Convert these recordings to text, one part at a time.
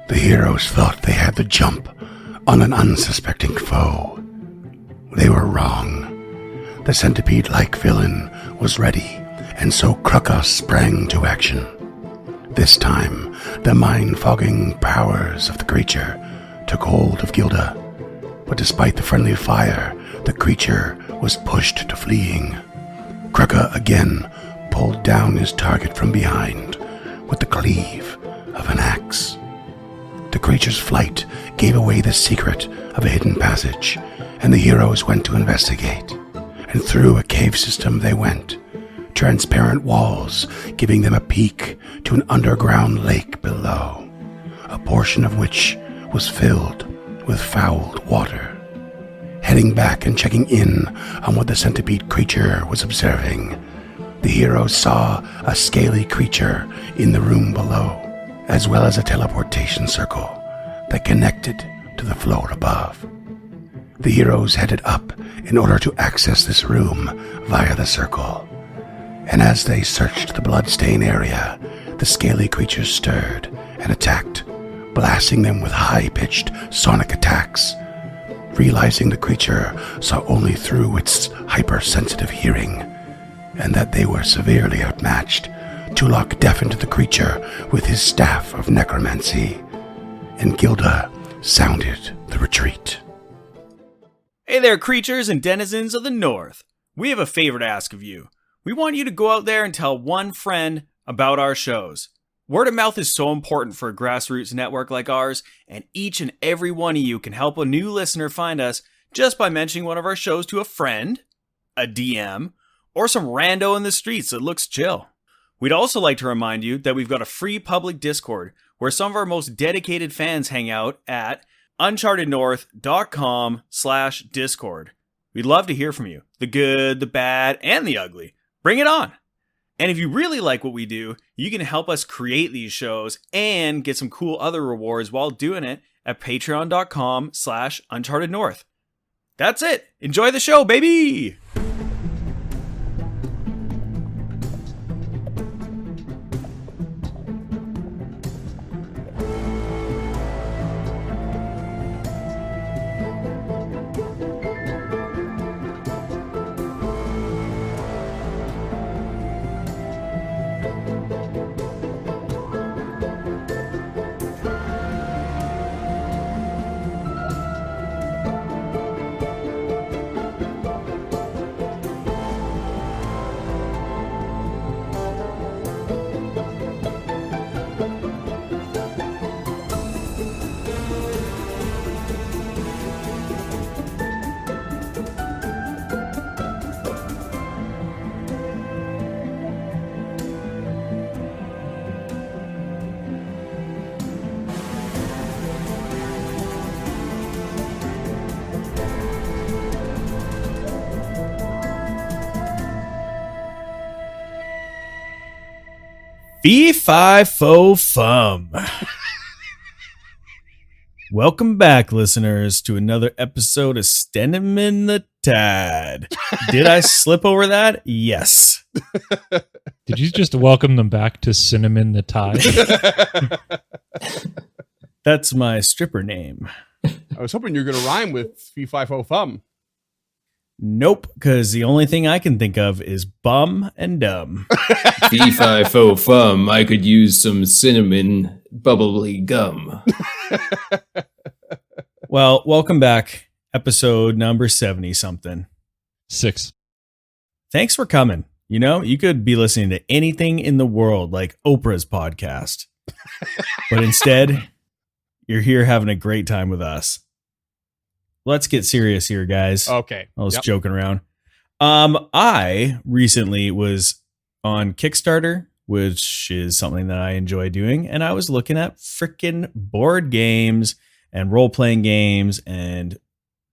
The heroes thought they had the jump on an unsuspecting foe. They were wrong. The centipede-like villain was ready, and so Kruka sprang to action. This time, the mind-fogging powers of the creature took hold of Gilda, but despite the friendly fire, the creature was pushed to fleeing. Kruka again pulled down his target from behind with the cleave of an axe. The creature's flight gave away the secret of a hidden passage, and the heroes went to investigate. And through a cave system they went, transparent walls giving them a peek to an underground lake below, a portion of which was filled with fouled water. Heading back and checking in on what the centipede creature was observing, the heroes saw a scaly creature in the room below, as well as a teleportation circle that connected to the floor above. The heroes headed up in order to access this room via the circle, and as they searched the bloodstain area, the scaly creature stirred and attacked, blasting them with high-pitched sonic attacks. Realizing the creature saw only through its hypersensitive hearing, and that they were severely outmatched, Tulok deafened the creature with his staff of necromancy, and Gilda sounded the retreat. Hey there, creatures and denizens of the North. We have a favor to ask of you. We want you to go out there and tell one friend about our shows. Word of mouth is so important for a grassroots network like ours, and each and every one of you can help a new listener find us just by mentioning one of our shows to a friend, a DM, or some rando in the streets that looks chill. We'd also like to remind you that we've got a free public Discord where some of our most dedicated fans hang out at unchartednorth.com/Discord. We'd love to hear from you. The good, the bad, and the ugly. Bring it on. And if you really like what we do, you can help us create these shows and get some cool other rewards while doing it at patreon.com/unchartednorth. That's it. Enjoy the show, baby! Fee-fi-fo-fum. Welcome back, listeners, to another episode of Cinnamon the Tad. Did I slip over that? Yes. Did you just welcome them back to Cinnamon the Tide? That's my stripper name. I was hoping you were going to rhyme with fee-fi-fo-fum. Nope, because the only thing I can think of is bum and dumb. Fee-fi-fo-fum, I could use some cinnamon bubbly gum. Well, welcome back. Episode number 70-something. 6. Thanks for coming. You know, you could be listening to anything in the world like Oprah's podcast. But instead, you're here having a great time with us. Let's get serious here, guys. Okay. I was joking around. I recently was on Kickstarter, which is something that I enjoy doing, and I was looking at freaking board games and role-playing games and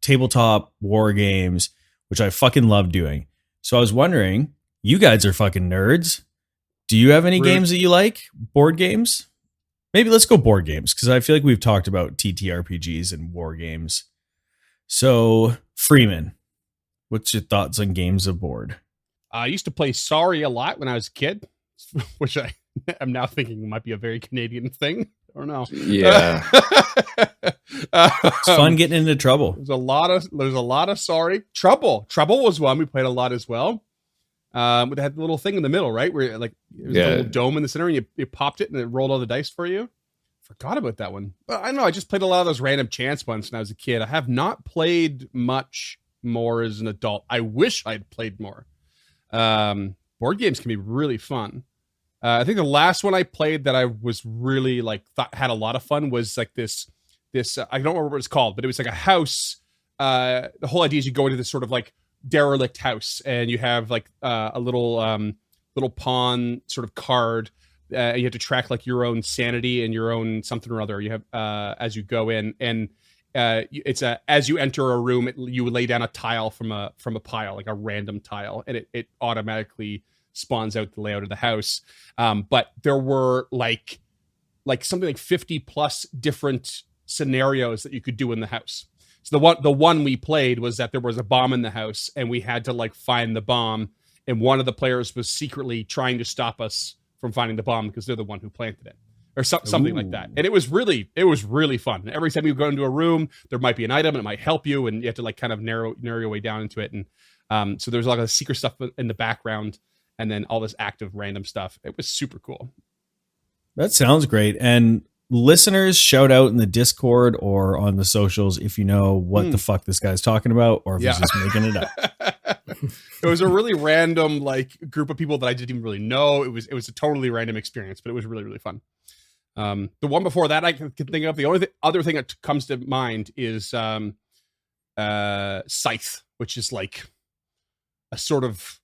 tabletop war games, which I fucking love doing. So I was wondering, you guys are fucking nerds. Do you have any games that you like? Board games? Maybe let's go board games, because I feel like we've talked about TTRPGs and war games. So, Freeman, what's your thoughts on games aboard? I used to play Sorry a lot when I was a kid, which I'm now thinking might be a very Canadian thing. don't know. Yeah. It's fun getting into trouble. There's a lot of sorry. Trouble was one we played a lot as well. It had the little thing in the middle, right? Where like it was a little dome in the center, and you popped it, and it rolled all the dice for you. Forgot about that one. But I don't know. I just played a lot of those random chance ones when I was a kid. I have not played much more as an adult. I wish I'd played more. Board games can be really fun. I think the last one I played that I was really like thought had a lot of fun was like this I don't remember what it's called, but it was like a house. The whole idea is you go into this sort of like derelict house, and you have like a little pawn sort of card. You have to track like your own sanity and your own something or other. You have as you go in, and as you enter a room, you lay down a tile from a pile, like a random tile, and it automatically spawns out the layout of the house. But there were like something like 50 plus different scenarios that you could do in the house. So the one we played was that there was a bomb in the house, and we had to like find the bomb, and one of the players was secretly trying to stop us from finding the bomb because they're the one who planted it, or something like that. And it was really fun. Every time you go into a room, there might be an item, and it might help you, and you have to like kind of narrow your way down into it. And so there's a lot of secret stuff in the background, and then all this active random stuff. It was super cool. That sounds great. And listeners, shout out in the Discord or on the socials if you know what the fuck this guy's talking about, or if he's just making it up. It was a really random like group of people that I didn't even really know. It was a totally random experience, but it was really, really fun. The one before that I can think of, the only other thing that comes to mind is Scythe, which is like a sort of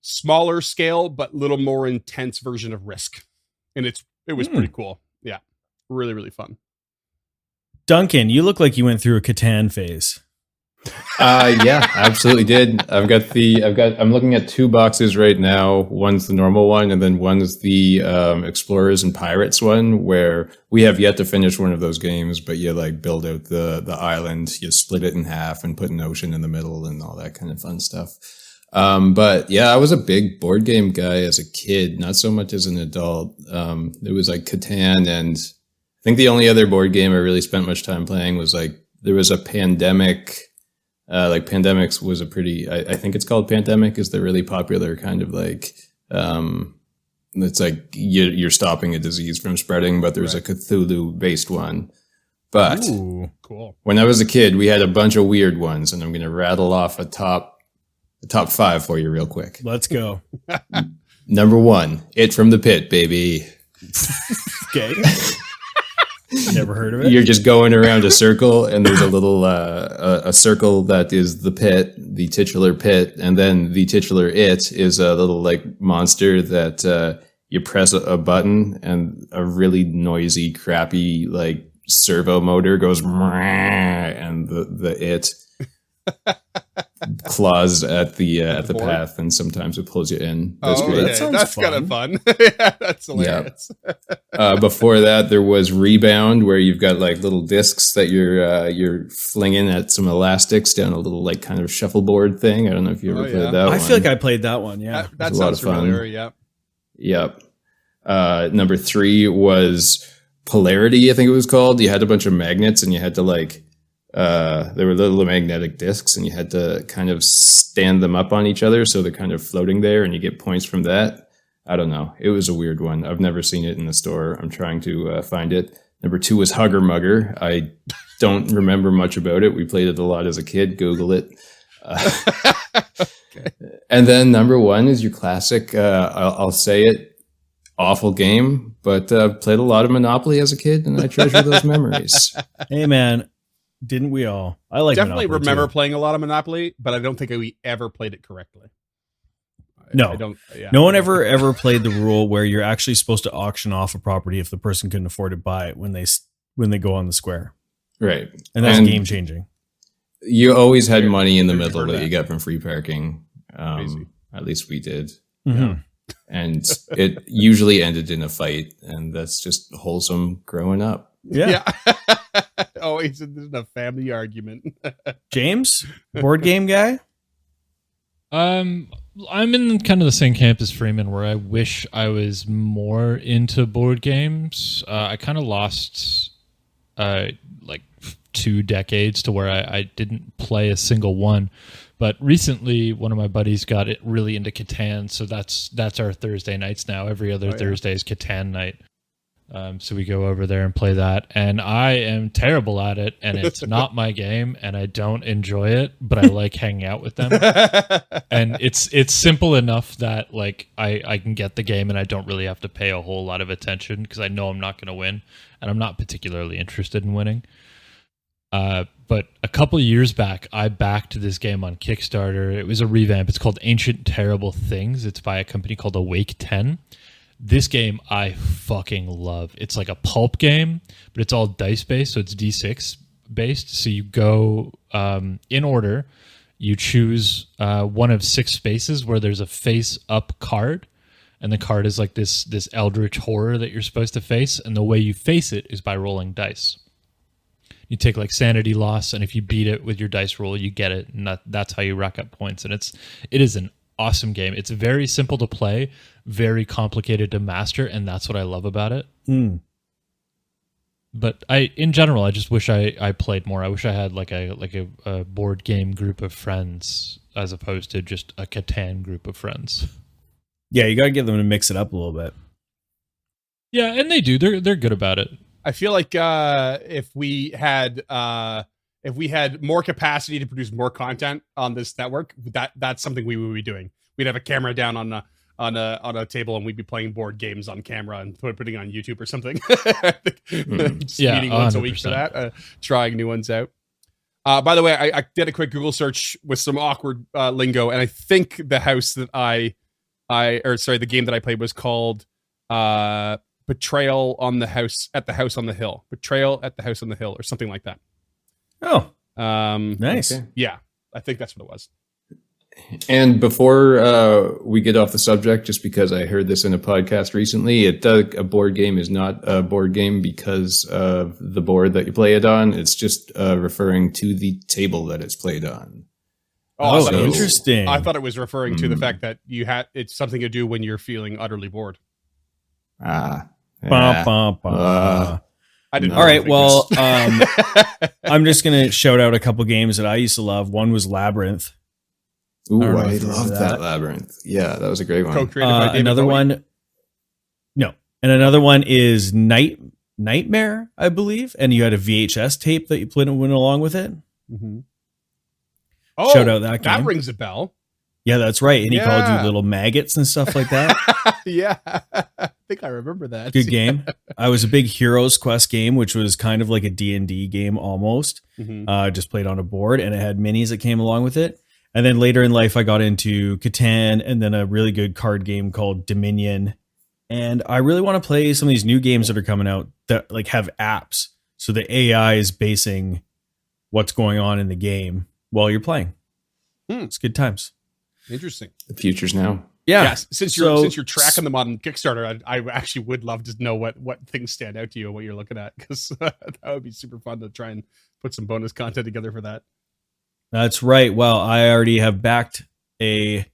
smaller scale but little more intense version of Risk, and it was pretty cool. Yeah, really, really fun. Duncan, you look like you went through a Catan phase. Yeah, I absolutely did. I'm looking at two boxes right now. One's the normal one, and then one's the Explorers and Pirates one, where we have yet to finish one of those games, but you like build out the island, you split it in half and put an ocean in the middle and all that kind of fun stuff. But yeah, I was a big board game guy as a kid, not so much as an adult. It was like Catan, and I think the only other board game I really spent much time playing was like, there was a Pandemic. Like Pandemics was a pretty, I think it's called Pandemic, is the really popular kind of like, it's like you're stopping a disease from spreading, but there's a Cthulhu based one. But cool. When I was a kid, we had a bunch of weird ones, and I'm going to rattle off the top 5 for you real quick. Let's go. Number 1, It from the Pit, baby. Okay. Never heard of it. You're just going around a circle, and there's a little a circle that is the pit, the titular pit, and then the titular it is a little like monster that you press a button, and a really noisy, crappy like servo motor goes, and the it claws at the path, and sometimes it pulls you in. That's great. Okay. That's kind of fun. Yeah, that's hilarious. Before that, there was Rebound, where you've got like little discs that you're flinging at some elastics down a little like kind of shuffleboard thing. I don't know if you ever played that one. I feel like I played that one. Yeah, that sounds familiar. Fun. Yep. Number 3 was Polarity, I think it was called. You had a bunch of magnets, and you had to like there were little magnetic discs, and you had to kind of stand them up on each other so they're kind of floating there, and you get points from that. I don't know. It was a weird one. I've never seen it in the store. I'm trying to find it. Number 2 was Hugger Mugger. I don't remember much about it. We played it a lot as a kid. Google it. Okay. And then number 1 is your classic, I'll say it, awful game, but played a lot of Monopoly as a kid, and I treasure those memories. Hey, man. Didn't we all? I like definitely Monopoly remember too. playing a lot of Monopoly, but I don't think we ever played it correctly. No, I don't. Yeah. No one ever played the rule where you're actually supposed to auction off a property if the person couldn't afford to buy it when they go on the square. Right, and that's game changing. You always had money in the middle that you got from free parking. At least we did. Mm-hmm. Yeah. And it usually ended in a fight, and that's just wholesome growing up. Yeah. Always in a family argument. James, board game guy? I'm in kind of the same camp as Freeman, where I wish I was more into board games. I kind of lost like 2 decades to where I didn't play a single one. But recently, one of my buddies got it really into Catan, so that's our Thursday nights now. Every other Thursday is Catan night. So we go over there and play that, and I am terrible at it, and it's not my game, and I don't enjoy it, but I like hanging out with them. And it's simple enough that like I can get the game, and I don't really have to pay a whole lot of attention because I know I'm not going to win, and I'm not particularly interested in winning. But a couple of years back, I backed this game on Kickstarter. It was a revamp. It's called Ancient Terrible Things. It's by a company called Awake 10. This game I fucking love. It's like a pulp game, but it's all dice based, so it's D6 based. So you go in order. You choose one of 6 spaces where there's a face up card, and the card is like this eldritch horror that you're supposed to face, and the way you face it is by rolling dice. You take like sanity loss, and if you beat it with your dice roll, you get it, and that's how you rack up points. And it is an awesome game. It's very simple to play, very complicated to master, and that's what I love about it. But in general, I just wish I played more. I wish I had like a board game group of friends as opposed to just a Catan group of friends. Yeah, you got to get them to mix it up a little bit. Yeah, and they do. They're good about it. I feel like if we had more capacity to produce more content on this network, that's something we would be doing. We'd have a camera down on a table, and we'd be playing board games on camera and putting it on YouTube or something. Meeting once a week for that, trying new ones out. By the way, I did a quick Google search with some awkward lingo, and I think the house that the game that I played was called Betrayal on the House at the House on the Hill. Betrayal at the House on the Hill, or something like that. Oh, nice. Okay. Yeah, I think that's what it was. And before we get off the subject, just because I heard this in a podcast recently, a board game is not a board game because of the board that you play it on. It's just referring to the table that it's played on. Oh, interesting. I thought it was referring to the fact that it's something to do when you're feeling utterly bored. I didn't. All right. Well, I'm just gonna shout out a couple games that I used to love. One was Labyrinth. Ooh, I love that Labyrinth. Yeah, that was a great one. Co-created by David another Bowie. one. No, and another one is Nightmare, I believe, and you had a VHS tape that you went along with it. Mm-hmm. Oh, shout out that game. That rings a bell. Yeah, that's right. And he called you little maggots and stuff like that. Yeah, I think I remember that. Good game. I was a big Heroes Quest game, which was kind of like a D&D game almost. Mm-hmm. Just played on a board, and it had minis that came along with it. And then later in life, I got into Catan, and then a really good card game called Dominion. And I really want to play some of these new games that are coming out that like have apps, so the AI is basing what's going on in the game while you're playing. It's good times. Interesting. The future's now. Yeah. Yes. Since you're tracking them on Kickstarter, I actually would love to know what things stand out to you and what you're looking at, because that would be super fun to try and put some bonus content together for that. That's right. Well, I already have backed a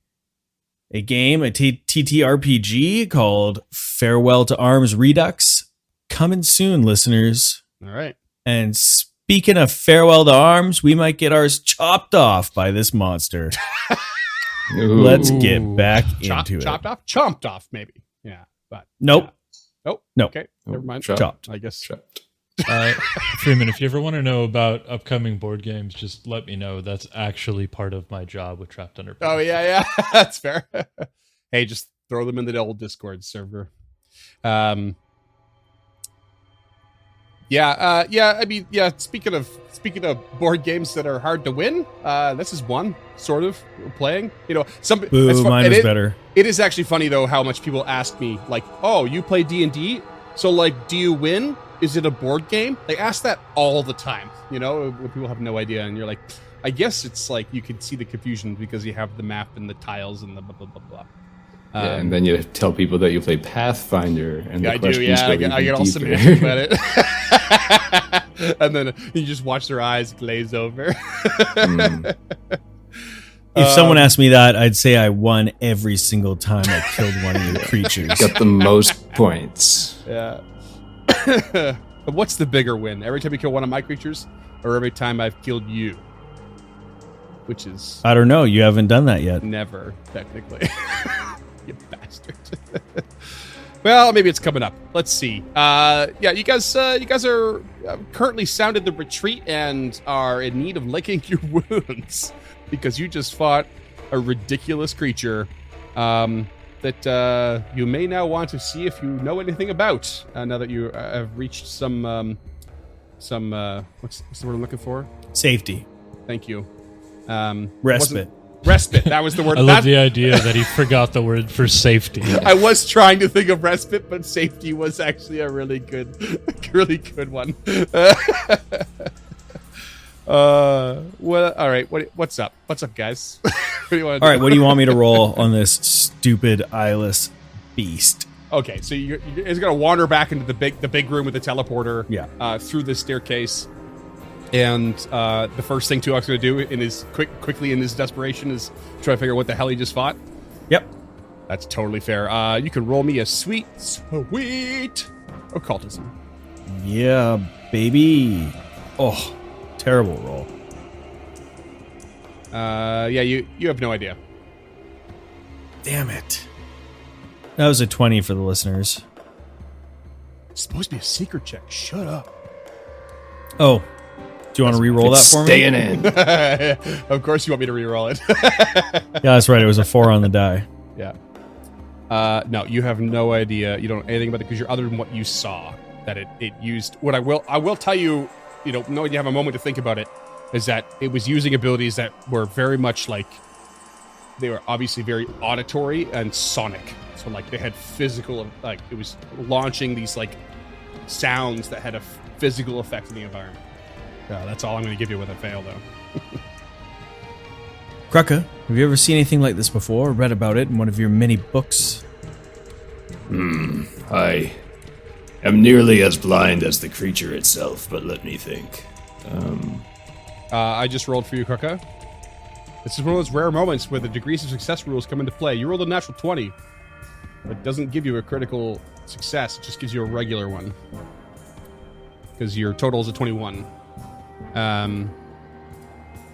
game, a TTRPG called Farewell to Arms Redux, coming soon, listeners. All right. And speaking of Farewell to Arms, we might get ours chopped off by this monster. Let's get back into it. Chomped off, maybe. Yeah, but nope. Yeah. Oh, no. Okay, never mind. Chopped. I guess. Chopped. Freeman, if you ever want to know about upcoming board games, just let me know. That's actually part of my job with Trapped Under. Oh yeah, that's fair. Hey, just throw them in the old Discord server. Yeah. I mean, yeah. Speaking of board games that are hard to win, this is one sort of playing. You know, mine is better. It is actually funny though how much people ask me like, "Oh, you play D&D? So like, do you win? Is it a board game?" They ask that all the time. You know, when people have no idea, and you're like, I guess it's like you can see the confusion because you have the map and the tiles and the blah blah blah blah. Yeah, and then you tell people that you play Pathfinder, and yeah, the questions I do. Yeah, I get all semantic about it, and then you just watch their eyes glaze over. If someone asked me that, I'd say I won every single time I killed one of your creatures. Got the most points. Yeah. But what's the bigger win? Every time you kill one of my creatures, or every time I've killed you? Which is I don't know. You haven't done that yet. never, technically. You bastard. Well, maybe it's coming up. Let's see. Yeah, you guys are currently sounded the retreat and are in need of licking your wounds because you just fought a ridiculous creature that you may now want to see if you know anything about. Now that you have reached some what's the word I'm looking for? Safety. Thank you. Respite. Respite. That was the word. I love the idea that he forgot the word for safety. I was trying to think of respite, but safety was actually a really good one. Well, all right. What's up? What's up, guys? What do you want to do? All right, what do you want me to roll on this stupid eyeless beast? Okay, so it's gonna wander back into the big room with the teleporter. Yeah. Through the staircase. And the first thing Tuak's going to do in his quickly in his desperation is try to figure out what the hell he just fought. Yep. That's totally fair. You can roll me a sweet occultism. Yeah, baby. Oh, terrible roll. Yeah, you have no idea. Damn it. That was a 20 for the listeners. It's supposed to be a secret check. Shut up. Oh, do you want to re-roll that for me? Staying in. Of course you want me to re-roll it. Yeah, that's right. It was a 4 on the die. Yeah. No, you have no idea. You don't know anything about it because you're other than what you saw that it used. What I will tell you, knowing you have a moment to think about it, is that it was using abilities that were very much like they were obviously very auditory and sonic. So like they had physical, like it was launching these like sounds that had a physical effect in the environment. That's all I'm going to give you with a fail, though. Krucka, have you ever seen anything like this before or read about it in one of your many books? I am nearly as blind as the creature itself, but let me think. I just rolled for you, Krucka. This is one of those rare moments where the degrees of success rules come into play. You rolled a natural 20. But it doesn't give you a critical success. It just gives you a regular one. Because your total is a 21.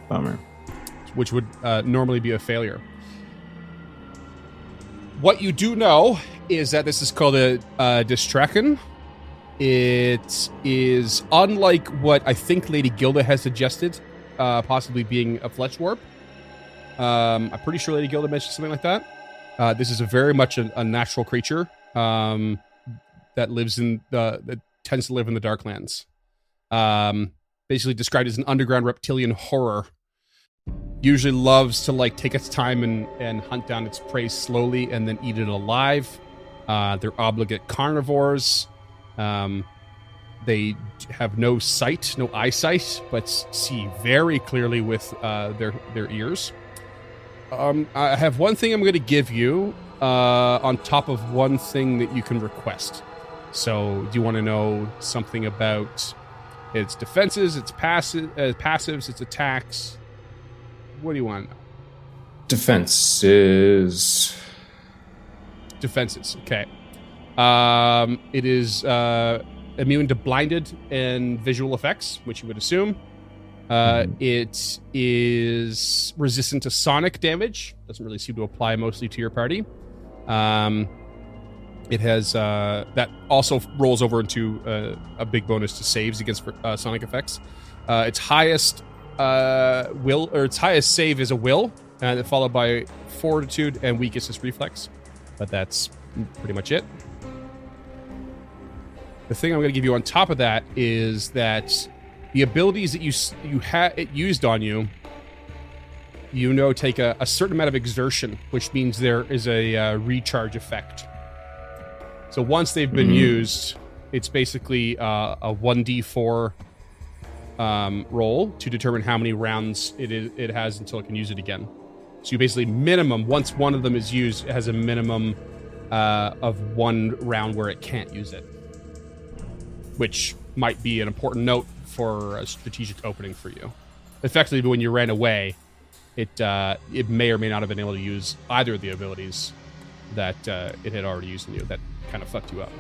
Bummer. Which would normally be a failure. What you do know is that this is called a Distraken. It is unlike what I think Lady Gilda has suggested, possibly being a flesh warp. I'm pretty sure Lady Gilda mentioned something like that. This is a very much a natural creature that lives in that tends to live in the Darklands. Basically described as an underground reptilian horror. Usually loves to like take its time and hunt down its prey slowly and then eat it alive. They're obligate carnivores. They have no sight, no eyesight, but see very clearly with their ears. I have one thing I'm going to give you on top of one thing that you can request. So, do you want to know something about its defenses, its passives, its attacks? What do you want to know? Defenses. Defenses, okay. It is immune to blinded and visual effects, which you would assume. It is resistant to sonic damage. Doesn't really seem to apply mostly to your party. It has that also rolls over into a big bonus to saves against sonic effects. Its highest its highest save is a will, and followed by fortitude, and weakest is reflex. But that's pretty much it. The thing I'm going to give you on top of that is that the abilities that you had it used on you, take a certain amount of exertion, which means there is a recharge effect. So once they've been used, it's basically a 1d4 roll to determine how many rounds it has until it can use it again. So you basically minimum, once one of them is used, it has a minimum of one round where it can't use it, which might be an important note for a strategic opening for you. Effectively, when you ran away, it may or may not have been able to use either of the abilities that it had already used in you. That kind of fucked you up.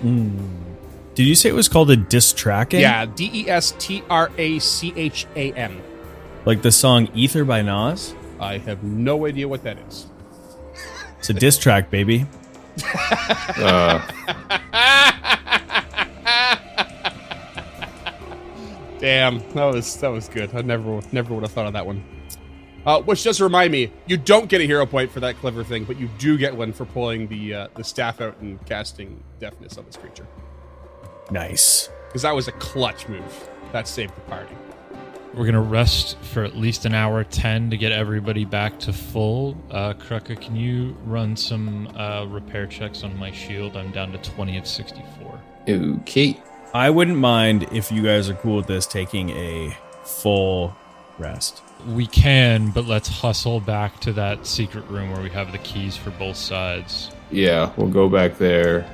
Did you say it was called a distracking? Yeah, DESTRACHAM. Like the song Ether by Nas? I have no idea what that is. It's a diss track, baby. Damn, that was good. I never would have thought of that one. Which does remind me, you don't get a hero point for that clever thing, but you do get one for pulling the staff out and casting deafness on this creature. Nice. Because that was a clutch move. That saved the party. We're going to rest for at least an hour 10 to get everybody back to full. Krucka, can you run some repair checks on my shield? I'm down to 20 of 64. Okay. I wouldn't mind if you guys are cool with this taking a full rest. We can, but let's hustle back to that secret room where we have the keys for both sides. Yeah, we'll go back there.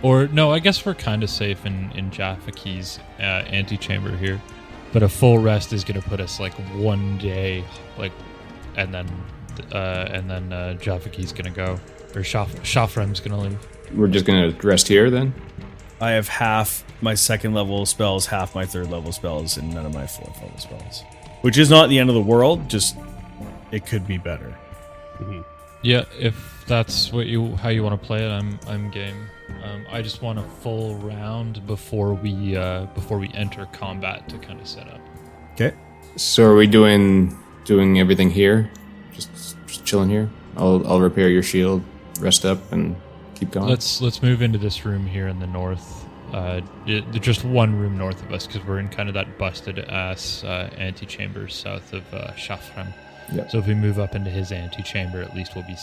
Or, no, I guess we're kind of safe in Jaffa Key's antechamber here. But a full rest is going to put us like 1 day, like, and then Jaffa Key's going to go. Or Shafram's going to leave. We're just going to rest here then? I have half my second level spells, half my third level spells, and none of my fourth level spells. Which is not the end of the world, just it could be better. Mm-hmm. Yeah, if that's how you want to play it, I'm game. I just want a full round before we enter combat to kind of set up. Okay. So are we doing everything here? Just chilling here? I'll repair your shield, rest up, and keep going. Let's move into this room here in the north. Just one room north of us because we're in kind of that busted ass antechamber south of Shafram. Yep. So if we move up into his antechamber, at least we'll be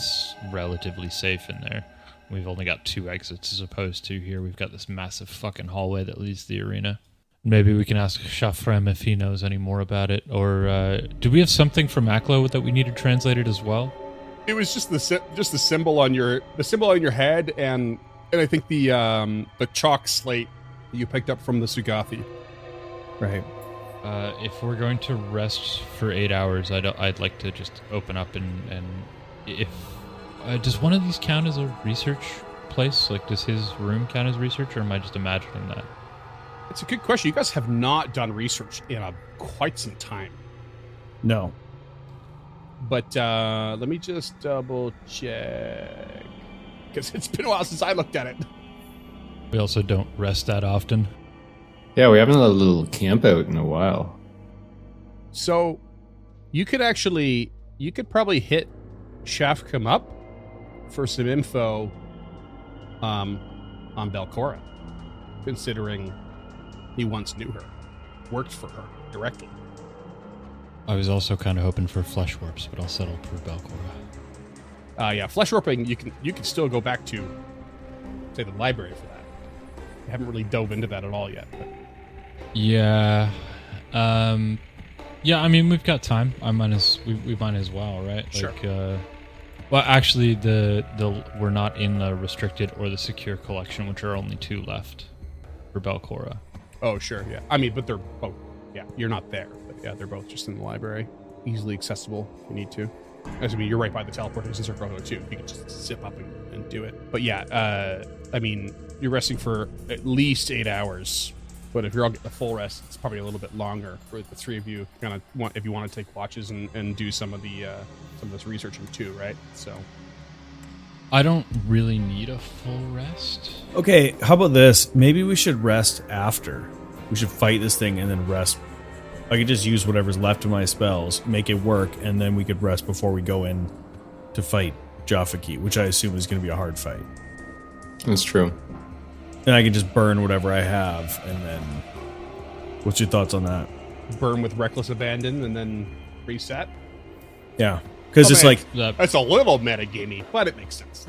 relatively safe in there. We've only got 2 exits as opposed to here we've got this massive fucking hallway that leads to the arena. Maybe we can ask Shafram if he knows any more about it. Or do we have something from Aklo that we needed translated as well? It was just the symbol on your head, and I think the chalk slate that you picked up from the Sugathi. Right. If we're going to rest for 8 hours, I'd like to just open up and if does one of these count as a research place? Like, does his room count as research, or am I just imagining that? It's a good question. You guys have not done research in quite some time. No. But let me just double check, because it's been a while since I looked at it. We also don't rest that often. Yeah, we haven't had a little camp out in a while. So you could probably hit Shafram up for some info on Belcora, considering he once knew her, worked for her directly. I was also kind of hoping for flesh warps, but I'll settle for Belcora. Yeah, flesh warping, you can still go back to, say, the library for that. I haven't really dove into that at all yet. But. Yeah. Yeah, I mean, we've got time. We might as well, right? Sure. Well, actually, we're not in the restricted or the secure collection, which are only 2 left for Belcora. Oh, sure, yeah. I mean, but they're both, yeah, you're not there. But yeah, they're both just in the library. Easily accessible if you need to. I mean, you're right by the teleportation circle, too. You can just zip up and do it. But yeah, I mean, you're resting for at least 8 hours. But if you're all getting a full rest, it's probably a little bit longer for the 3 of you. If you want to take watches and do some of this researching too, right? So I don't really need a full rest. Okay, how about this? Maybe we should rest after. We should fight this thing and then rest. I could just use whatever's left of my spells, make it work, and then we could rest before we go in to fight Jafaki, which I assume is going to be a hard fight. That's true. And I can just burn whatever I have, and then... What's your thoughts on that? burn with reckless abandon and then reset. Yeah, because it's like... That's a little metagamey, but it makes sense.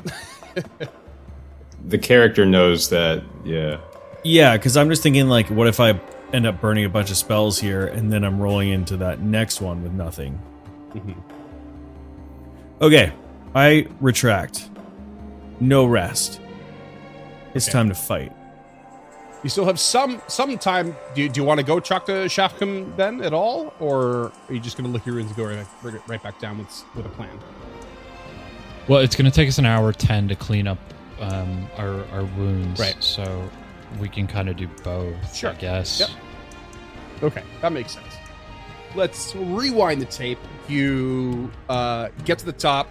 The character knows that, yeah. Yeah, because I'm just thinking, like, what if I end up burning a bunch of spells here, and then I'm rolling into that next one with nothing? Mm-hmm. Okay, I retract. No rest. It's time to fight. You still have some time. Do you want to go talk to Shafkum then at all, or are you just going to look your runes and go right back down with a plan? Well, it's going to take us an hour 10 to clean up our wounds, right? So we can kind of do both, sure. I guess. Yep. Okay, that makes sense. Let's rewind the tape. You get to the top,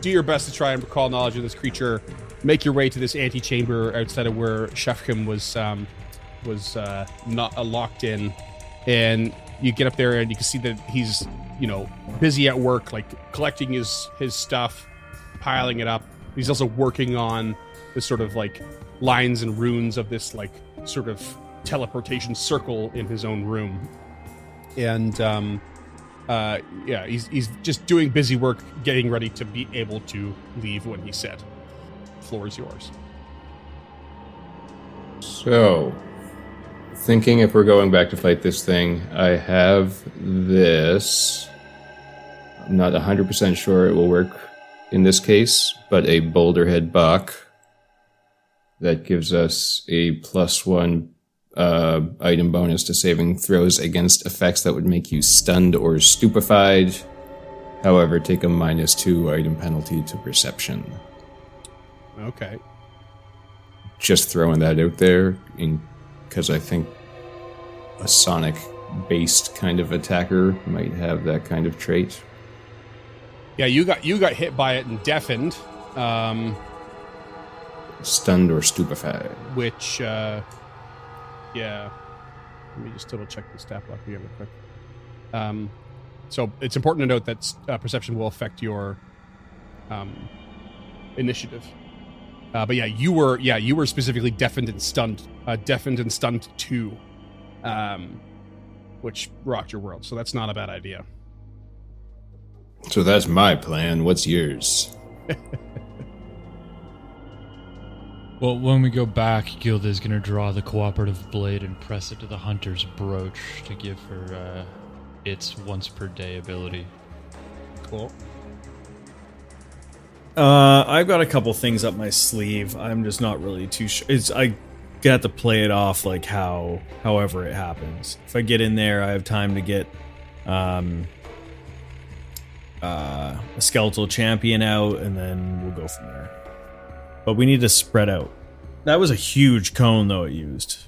do your best to try and recall knowledge of this creature, make your way to this antechamber outside of where Shefkim was not locked in, and you get up there and you can see that he's busy at work, like collecting his stuff, piling it up. He's also working on this sort of like lines and runes of this like sort of teleportation circle in his own room, and he's just doing busy work, getting ready to be able to leave when he said. Floor is yours. So, thinking if we're going back to fight this thing, I have this. I'm not 100% sure it will work in this case, but a Boulderhead Buck that gives us a +1 item bonus to saving throws against effects that would make you stunned or stupefied. However, take a -2 item penalty to perception. Okay. Just throwing that out there, because I think a sonic-based kind of attacker might have that kind of trait. Yeah, you got hit by it and deafened. Stunned or stupefied. Which, yeah. Let me just double check the stat block here real quick. So it's important to note that perception will affect your initiative. But yeah, you were specifically deafened and stunned 2, which rocked your world. So that's not a bad idea. So that's my plan. What's yours? Well, when we go back, Gilda is going to draw the cooperative blade and press it to the hunter's brooch to give her its once per day ability. Cool. I've got a couple things up my sleeve. I'm just not really too sure. I got to play it off like however it happens. If I get in there, I have time to get a skeletal champion out, and then we'll go from there. But we need to spread out. That was a huge cone, though, it used.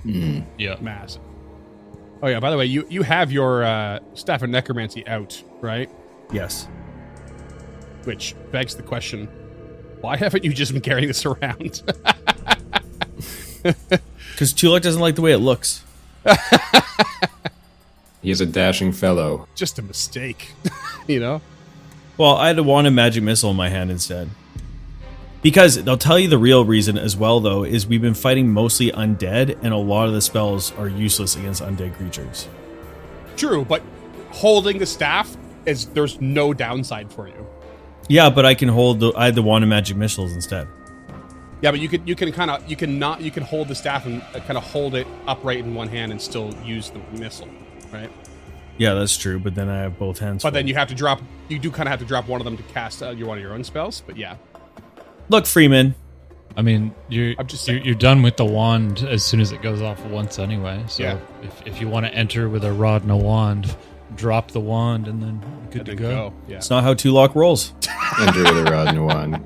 Yeah. Massive. Oh, yeah, by the way, you have your Staff of Necromancy out, right? Yes. Which begs the question, why haven't you just been carrying this around? Because Tulak doesn't like the way it looks. He's a dashing fellow. Just a mistake, you know? Well, I had a wand and magic missile in my hand instead. Because they'll tell you the real reason as well, though, is we've been fighting mostly undead, and a lot of the spells are useless against undead creatures. True, but holding the staff there's no downside for you. Yeah, but I can I had the wand and magic missiles instead. Yeah, but you can hold the staff and kind of hold it upright in one hand and still use the missile, right? Yeah, that's true, but then I have both hands. But then you do kind of have to drop one of them to cast one of your own spells, but yeah. Look, Freeman. I mean, you're done with the wand as soon as it goes off once anyway. So yeah. if you want to enter with a rod and a wand, drop the wand and then good to go. Yeah. It's not how Tulak rolls. Enter with a rod and a wand.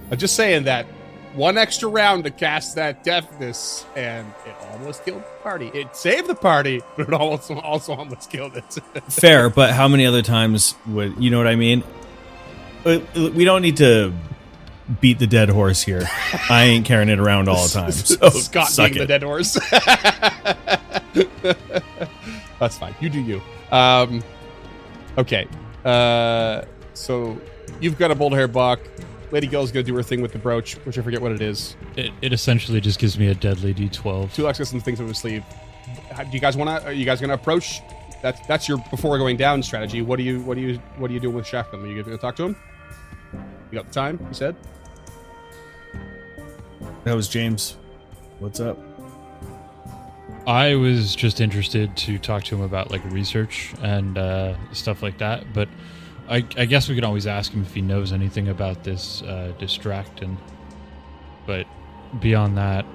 I'm just saying that one extra round to cast that deafness, and it almost killed the party. It saved the party, but it also almost killed it. Fair, but how many other times would you know what I mean? We don't need to beat the dead horse here. I ain't carrying it around all the time. So Scott suck being it. the dead horse. That's fine. You do you. Okay. So you've got a boulder hair buck. Lady Girl's gonna do her thing with the brooch, which I forget what it is. It essentially just gives me a deadly D12. Tulak's got some things on his sleeve. Do you guys are you guys gonna approach? That's your before going down strategy. What are you doing with Shafkum? Are you gonna talk to him? You got the time? You said. That was James. What's up? I was just interested to talk to him about like research and stuff like that, but I guess we can always ask him if he knows anything about this distracting. But beyond that,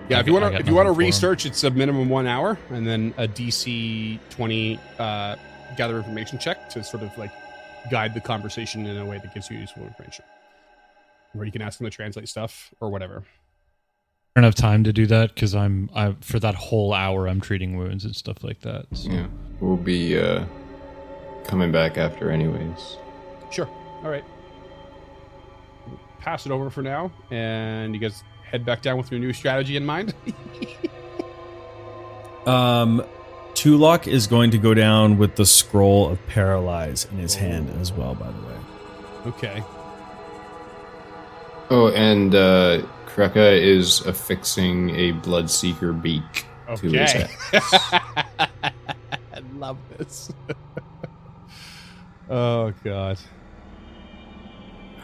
Yeah, if you want to research, it's a minimum 1 hour, and then a DC 20 gather information check to sort of like guide the conversation in a way that gives you useful information. Where you can ask them to translate stuff or whatever. I don't have time to do that because I'm for that whole hour I'm treating wounds and stuff like that. So. Yeah, we'll be coming back after anyways. Sure. All right. Pass it over for now, and you guys head back down with your new strategy in mind. Tulok is going to go down with the scroll of paralyze in his hand as well, by the way. Okay. Oh, and Krucka is affixing a Bloodseeker beak to his head. I love this. Oh, God.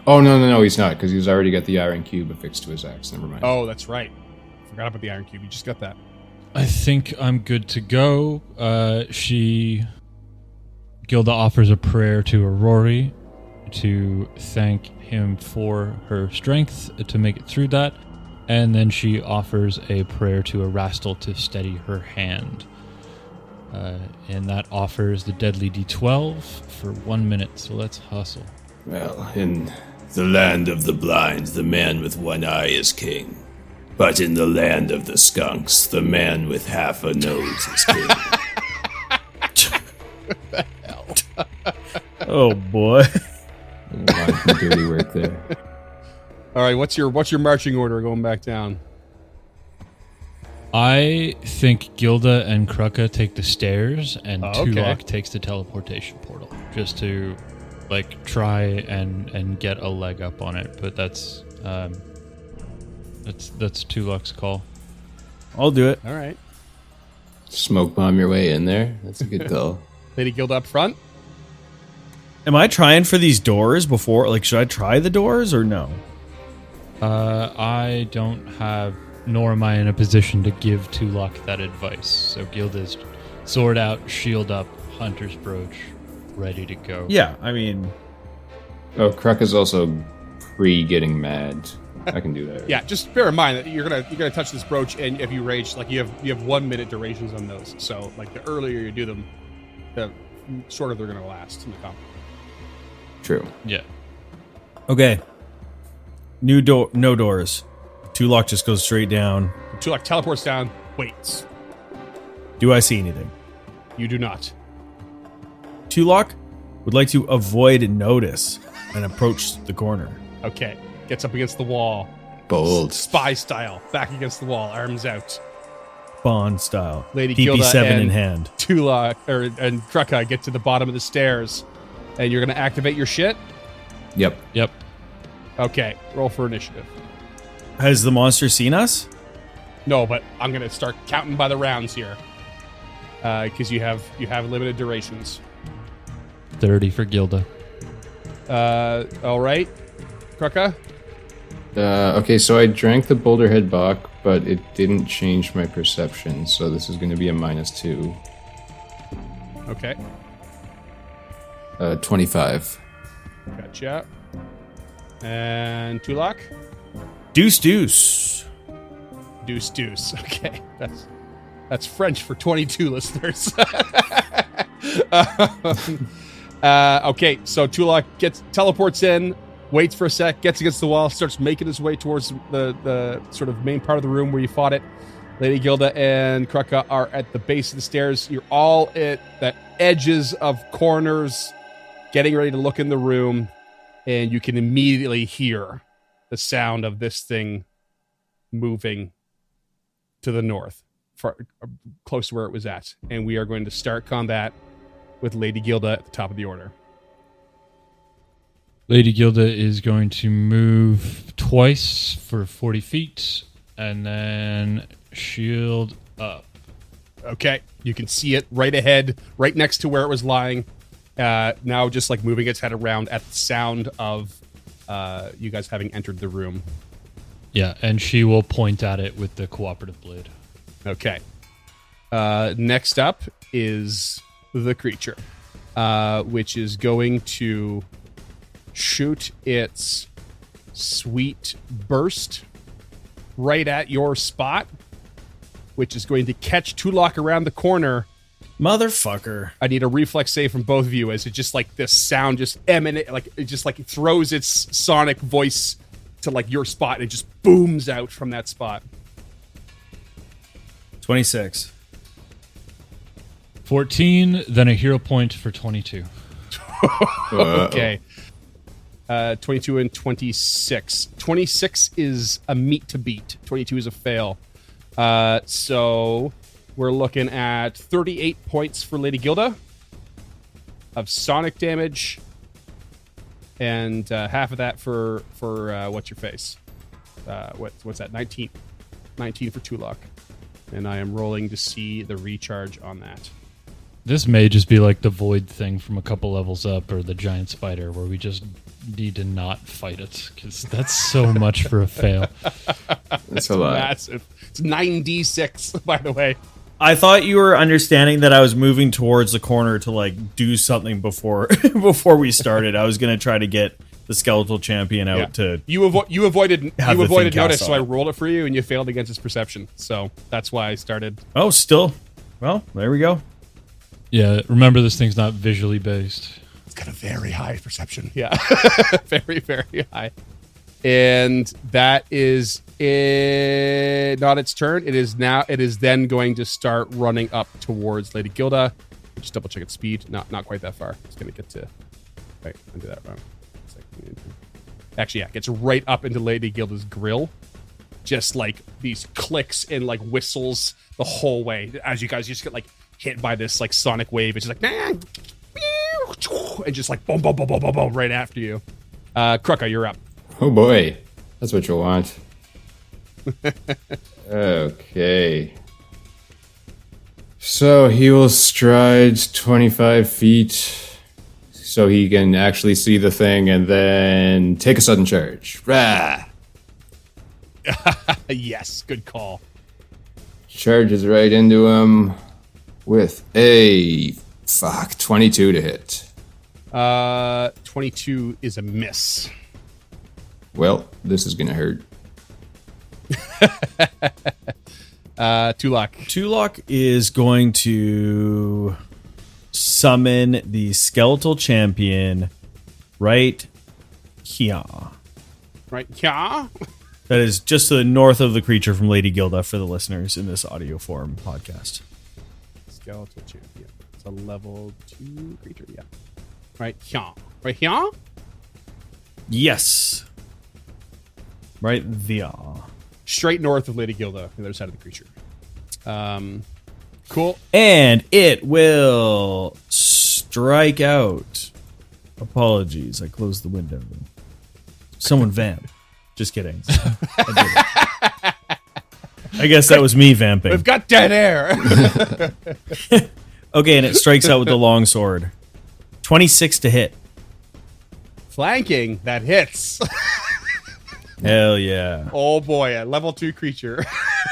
Oh, no, he's not, because he's already got the Iron Cube affixed to his axe. Never mind. Oh, that's right. Forgot about the Iron Cube. You just got that. I think I'm good to go. Gilda offers a prayer to Aurori to thank him for her strength to make it through that. And then she offers a prayer to Erastil to steady her hand. And that offers the deadly D12 for 1 minute. So let's hustle. Well, in the land of the blind, the man with one eye is king. But in the land of the skunks, the man with half a nose is king. Oh boy. Dirty work there. All right, what's your marching order going back down? I think Gilda and Krucka take the stairs, and Okay. Tulok takes the teleportation portal, just to like try and get a leg up on it. But that's Tulok's call. I'll do it. All right. Smoke bomb your way in there. That's a good call. Lady Gilda up front. Am I trying for these doors before? Like, should I try the doors or no? I don't have, nor am I in a position to give Tulok that advice. So Gilda's sword out, shield up, hunter's brooch, ready to go. Yeah, I mean, Oh, Krucka's also pre-getting mad. I can do that. Yeah, just bear in mind that you're gonna touch this brooch, and if you rage, like you have 1 minute durations on those. So like the earlier you do them, the shorter they're gonna last in the combat. True. Yeah. okay. No doors. Tulok just goes straight down. Tulok teleports down, waits. Do I see anything? You do not. Tulok would like to avoid notice and approach the corner. Okay. Gets up against the wall. Bold. Spy style. Back against the wall, arms out. Bond style. Lady Gilda PP7 in and hand. Tulok and Krucka get to the bottom of the stairs. And you're gonna activate your shit? Yep. Okay. Roll for initiative. Has the monster seen us? No, but I'm gonna start counting by the rounds here. Because you have limited durations. 30 for Gilda. All right. Krucka? Okay, so I drank the Boulderhead Bach, but it didn't change my perception, so this is going to be a -2. Okay. 25. Gotcha. And Tulok? Deuce. Deuce. Okay. That's French for 22 listeners. Okay, so Tulok teleports in, waits for a sec, gets against the wall, starts making his way towards the sort of main part of the room where you fought it. Lady Gilda and Krucka are at the base of the stairs. You're all at the edges of corners, getting ready to look in the room, and you can immediately hear the sound of this thing moving to the north, close to where it was at. And we are going to start combat with Lady Gilda at the top of the order. Lady Gilda is going to move twice for 40 feet and then shield up. Okay, you can see it right ahead, right next to where it was lying. Now just like moving its head around at the sound of you guys having entered the room. Yeah, and she will point at it with the cooperative blade. Okay. Next up is the creature, which is going to shoot its sweet burst right at your spot. which is going to catch Tulok around the corner. Motherfucker. I need a reflex save from both of you as it just like this sound just emanate, like it just like throws its sonic voice to like your spot and it just booms out from that spot. 26. 14, then a hero point for 22. Okay. 22 and 26. 26 is a meet to beat. 22 is a fail. So we're looking at 38 points for Lady Gilda of sonic damage, and half of that for what's your face? What's that? 19. 19 for Tulok. And I am rolling to see the recharge on that. This may just be like the void thing from a couple levels up, or the giant spider, where we just need to not fight it, because that's so much for a fail. That's a lot. Massive. It's 9d6, by the way. I thought you were understanding that I was moving towards the corner to like do something before we started. I was gonna try to get the skeletal champion out to. You avoided have the thing notice, cast so I on. rolled it for you, and you failed against its perception. So that's why I started. Oh, still. Well, there we go. Yeah, remember this thing's not visually based. It's got a very high perception. Yeah, very very high. And that is it. Not its turn. It is now. It is then going to start running up towards Lady Gilda. Just double check its speed. Not quite that far. It's going to get to. Wait, I did that wrong. Actually, yeah, gets right up into Lady Gilda's grill. Just like these clicks and like whistles the whole way as you guys just get like hit by this like sonic wave. It's just like and just like boom, boom, boom, boom, boom, boom, right after you. Krucka, you're up. Oh boy, that's what you want. Okay. So he will stride 25 feet so he can actually see the thing and then take a sudden charge. Rah! Yes, good call. Charges right into him with a 22 to hit. 22 is a miss. Well, this is gonna hurt. Tulok. Tulok is going to summon the skeletal champion right here. Right? Yeah. That is just to the north of the creature from Lady Gilda for the listeners in this audio form podcast. Skeletal champion. It's a level 2 creature. Yeah. Right here. Right here? Yes. Right there. Straight north of Lady Gilda, the other side of the creature. Cool. And it will strike out. Apologies, I closed the window. Someone vamp. Just kidding. I guess that was me vamping. We've got dead air. Okay, and it strikes out with the long sword. 26 to hit. Flanking. That hits. Hell yeah. Oh boy, a level 2 creature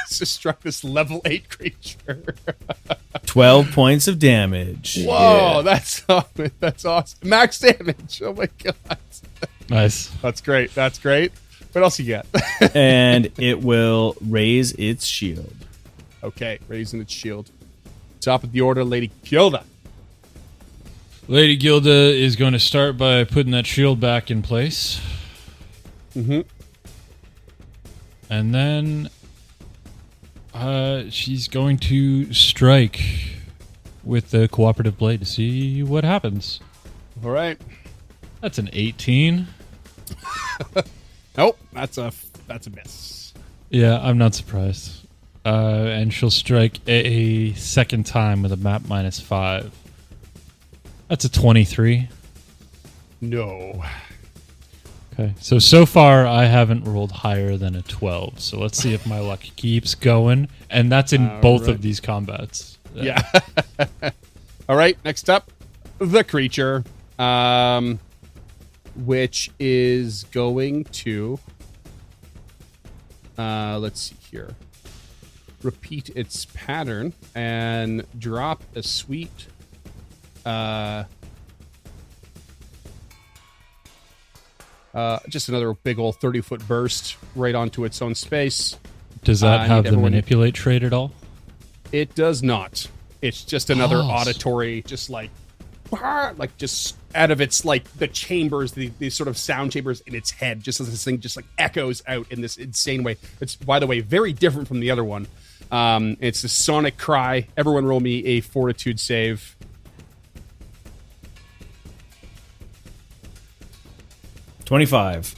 just struck this level 8 creature. 12 points of damage. Whoa, that's awesome. Max damage. Oh my god. Nice. That's great. That's great. What else you got? And it will raise its shield. Okay, raising its shield. Top of the order, Lady Gilda. Lady Gilda is going to start by putting that shield back in place. Mm-hmm. And then she's going to strike with the cooperative blade to see what happens. All right. That's an 18. Nope, that's a miss. Yeah, I'm not surprised. And she'll strike a second time with a map -5. That's a 23. No. Okay, so far I haven't rolled higher than a 12. So let's see if my luck keeps going. And that's in both of these combats. Yeah. All right, next up, the creature, which is going to, let's see here, repeat its pattern and drop a sweet, just another big old 30-foot burst right onto its own space. Does that I have need the everyone- manipulate trait at all? It does not. It's just another auditory, just like just out of its like the chambers, these sort of sound chambers in its head, just as this thing just like echoes out in this insane way. It's, by the way, very different from the other one. It's a sonic cry. Everyone roll me a fortitude save. $25.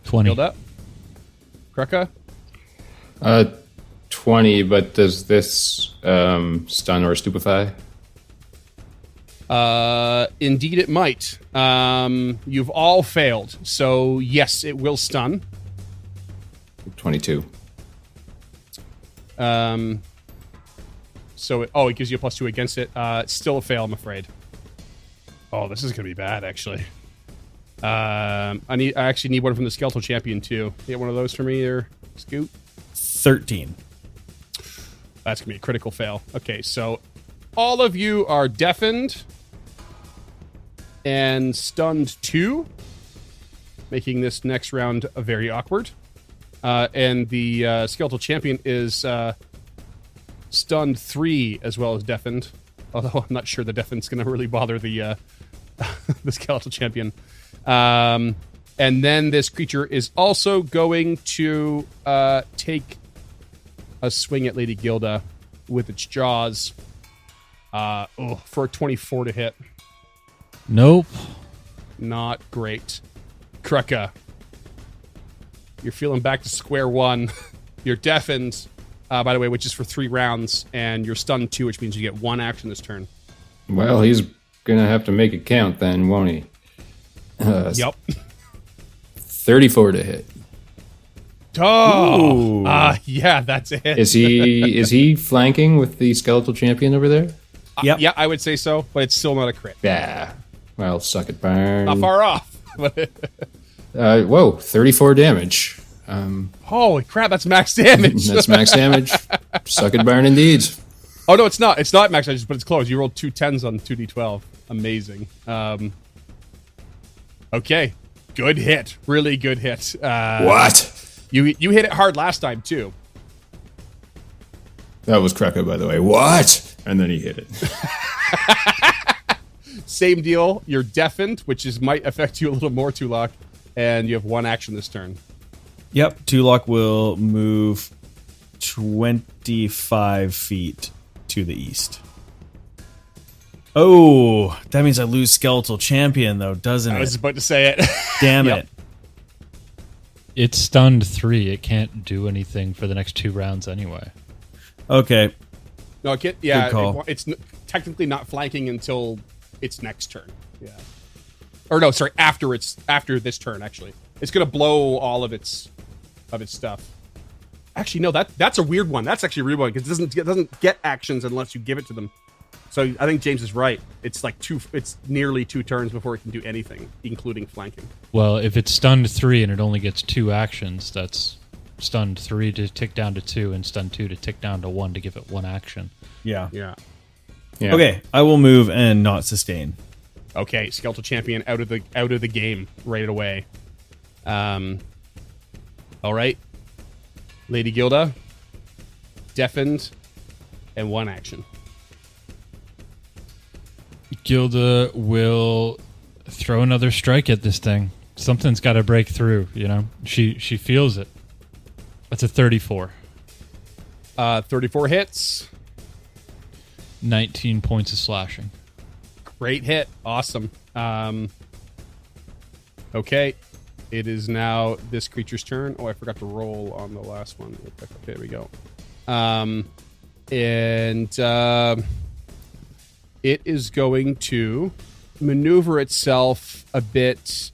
20. Build up. Kruka? 20, but does this stun or stupefy? Indeed it might. You've all failed. So yes, it will stun. 22. So it gives you a +2 against it. It's still a fail, I'm afraid. Oh, this is gonna be bad, actually. I actually need one from the Skeletal Champion too. Get one of those for me, there, Scoot. 13. That's gonna be a critical fail. Okay, so all of you are deafened and stunned 2, making this next round very awkward. And the Skeletal Champion is stunned 3 as well as deafened. Although I'm not sure the deafened's going to really bother the the Skeletal Champion. And then this creature is also going to take a swing at Lady Gilda with its jaws for a 24 to hit. Nope. Not great. Kruka, you're feeling back to square one. You're deafened, by the way, which is for 3 rounds, and you're stunned 2, which means you get 1 action this turn. Well, he's gonna have to make it count then, won't he? Yep. 34 to hit. Oh, yeah, that's it. Is he flanking with the Skeletal Champion over there? Yep. Yeah, I would say so, but it's still not a crit. Yeah. Well, suck it, Burn. Not far off. Whoa, 34 damage. Holy crap, that's max damage. That's max damage. Suck it, Burn, indeed. Oh, no, it's not. It's not max damage, but it's close. You rolled 2 10s on 2d12. Amazing. Okay. Good hit. Really good hit. What? You hit it hard last time, too. That was Kruka, by the way. What? And then he hit it. Same deal. You're deafened, which might affect you a little more, Tulok, and you have 1 action this turn. Yep, Tulok will move 25 feet to the east. Oh, that means I lose Skeletal Champion, though, doesn't I was it? about to say it. Damn Yep. it. It's stunned 3. It can't do anything for the next 2 rounds anyway. Okay. No, yeah, Good call. it's technically not flanking until its next turn. Yeah. Or no, sorry, after this turn, actually. It's going to blow all of its stuff. Actually, no, that's a weird one. That's actually a weird one because it doesn't get actions unless you give it to them. So I think James is right. It's like it's nearly 2 turns before it can do anything, including flanking. Well, if it's stunned 3 and it only gets 2 actions, that's stunned 3 to tick down to 2 and stunned 2 to tick down to 1 to give it 1 action. Yeah. Yeah. Yeah. Okay, I will move and not sustain. Okay, Skeletal Champion out of the game right away. All right. Lady Gilda, deafened, and 1 action. Gilda will throw another strike at this thing. Something's got to break through, you know? She feels it. That's a 34. 34 hits. 19 points of slashing. Great hit. Awesome. Okay. It is now this creature's turn. Oh, I forgot to roll on the last one. Okay, there we go. It is going to maneuver itself a bit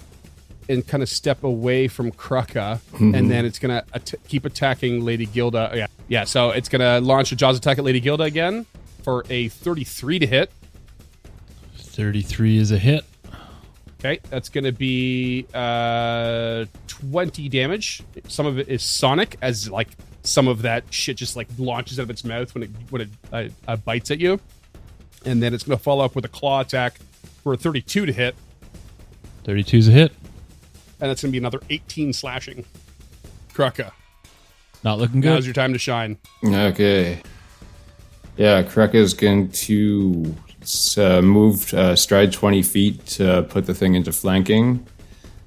and kind of step away from Kruka, and then it's going to keep attacking Lady Gilda. Yeah. So it's going to launch a Jaws attack at Lady Gilda again for a 33 to hit. 33 is a hit. Okay, that's going to be 20 damage. Some of it is sonic, as like some of that shit just like launches out of its mouth when it bites at you. And then it's going to follow up with a claw attack for a 32 to hit. 32 is a hit. And that's going to be another 18 slashing. Kruka. Not looking Now's good. your time to shine. Okay. Yeah, Krek is going to move stride 20 feet to put the thing into flanking.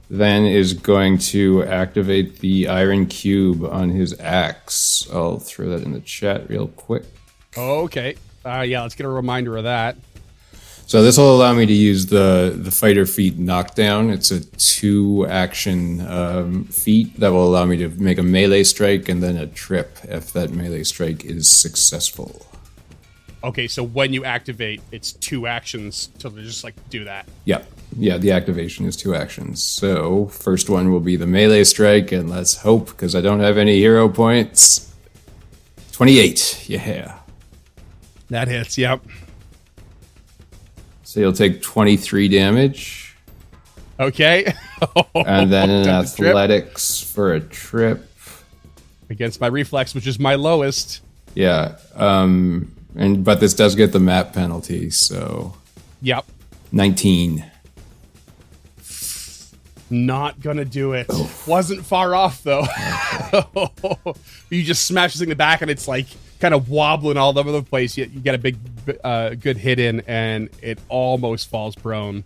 Then is going to activate the iron cube on his axe. I'll throw that in the chat real quick. Okay. Yeah, let's get a reminder of that. So this will allow me to use the fighter feat knockdown. It's a 2-action feat that will allow me to make a melee strike and then a trip if that melee strike is successful. Okay, so when you activate, it's 2 actions to just like do that. Yeah, the activation is 2 actions. So first one will be the melee strike, and let's hope, because I don't have any hero points. 28, yeah. That hits, yep. So you'll take 23 damage. Okay. And then an Time to trip. athletics for a trip. Against my reflex, which is my lowest. Yeah, but this does get the map penalty, so Yep. 19. Not gonna do it. Wasn't far off though. You just smash this thing in the back and it's like kind of wobbling all over the place. You get a big, good hit in and it almost falls prone.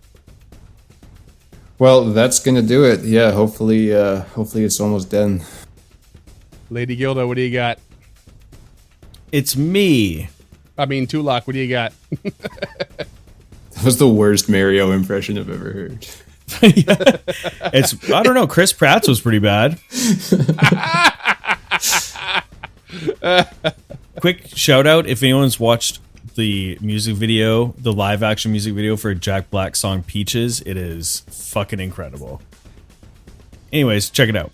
Well, that's gonna do it. Yeah, hopefully it's almost done. Lady Gilda, what do you got? It's me. I mean, Tulak, what do you got? That was the worst Mario impression I've ever heard. It's I don't know. Chris Pratt's was pretty bad. Quick shout out if anyone's watched the music video, the live action music video for Jack Black's song Peaches. It is fucking incredible. Anyways, check it out.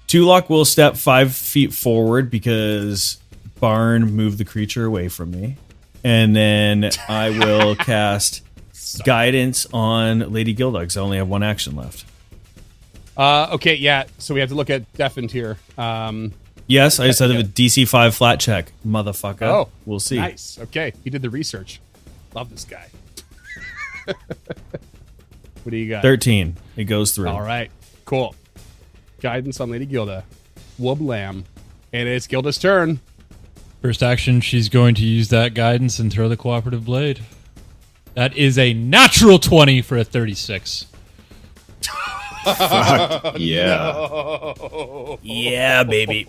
Tulak will step 5 feet forward because Barn moved the creature away from me. And then I will cast Guidance on Lady Gilda because I only have 1 action left. Okay, yeah. So we have to look at Deafened here. Yes, I just had a DC 5 flat check. Motherfucker. Oh, we'll see. Nice. Okay, he did the research. Love this guy. What do you got? 13. It goes through. All right, cool. Guidance on Lady Gilda. Whoop lamb. And it's Gilda's turn. First action, she's going to use that guidance and throw the cooperative blade. That is a natural 20 for a 36. Fuck yeah. Oh, Yeah, baby.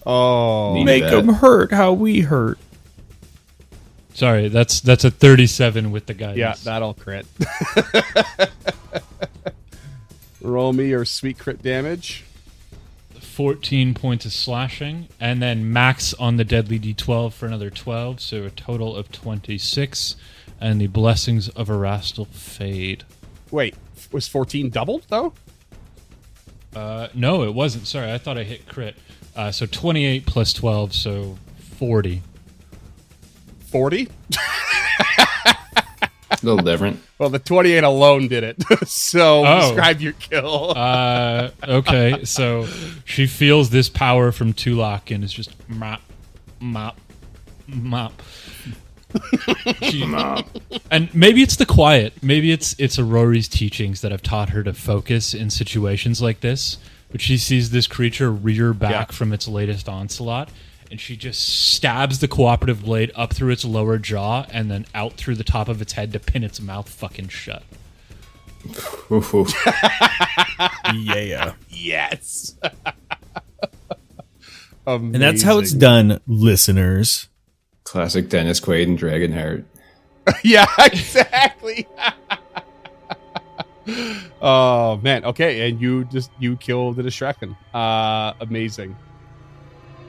oh. Need Make that. them hurt how we hurt. Sorry, that's a 37 with the guidance. Yeah, that'll crit. Roll me your sweet crit damage. 14 points of slashing, and then max on the deadly d12 for another 12, so a total of 26, and the blessings of Erastil fade. Wait, was 14 doubled though? No, it wasn't. Sorry, I thought I hit crit. So 28 plus 12, so 40. 40? A little different. Well, the 28 alone did it. So describe your kill. Okay, so she feels this power from Tulak and is just mop, mop, mop. And maybe it's the quiet. Maybe it's Aurore's teachings that have taught her to focus in situations like this. But she sees this creature rear back from its latest onslaught, and she just stabs the cooperative blade up through its lower jaw and then out through the top of its head to pin its mouth fucking shut. Ooh. Yeah. Yes. And that's how it's done, listeners. Classic Dennis Quaid and Dragonheart. Yeah, exactly. Oh man. Okay, and you killed the distraction. Amazing.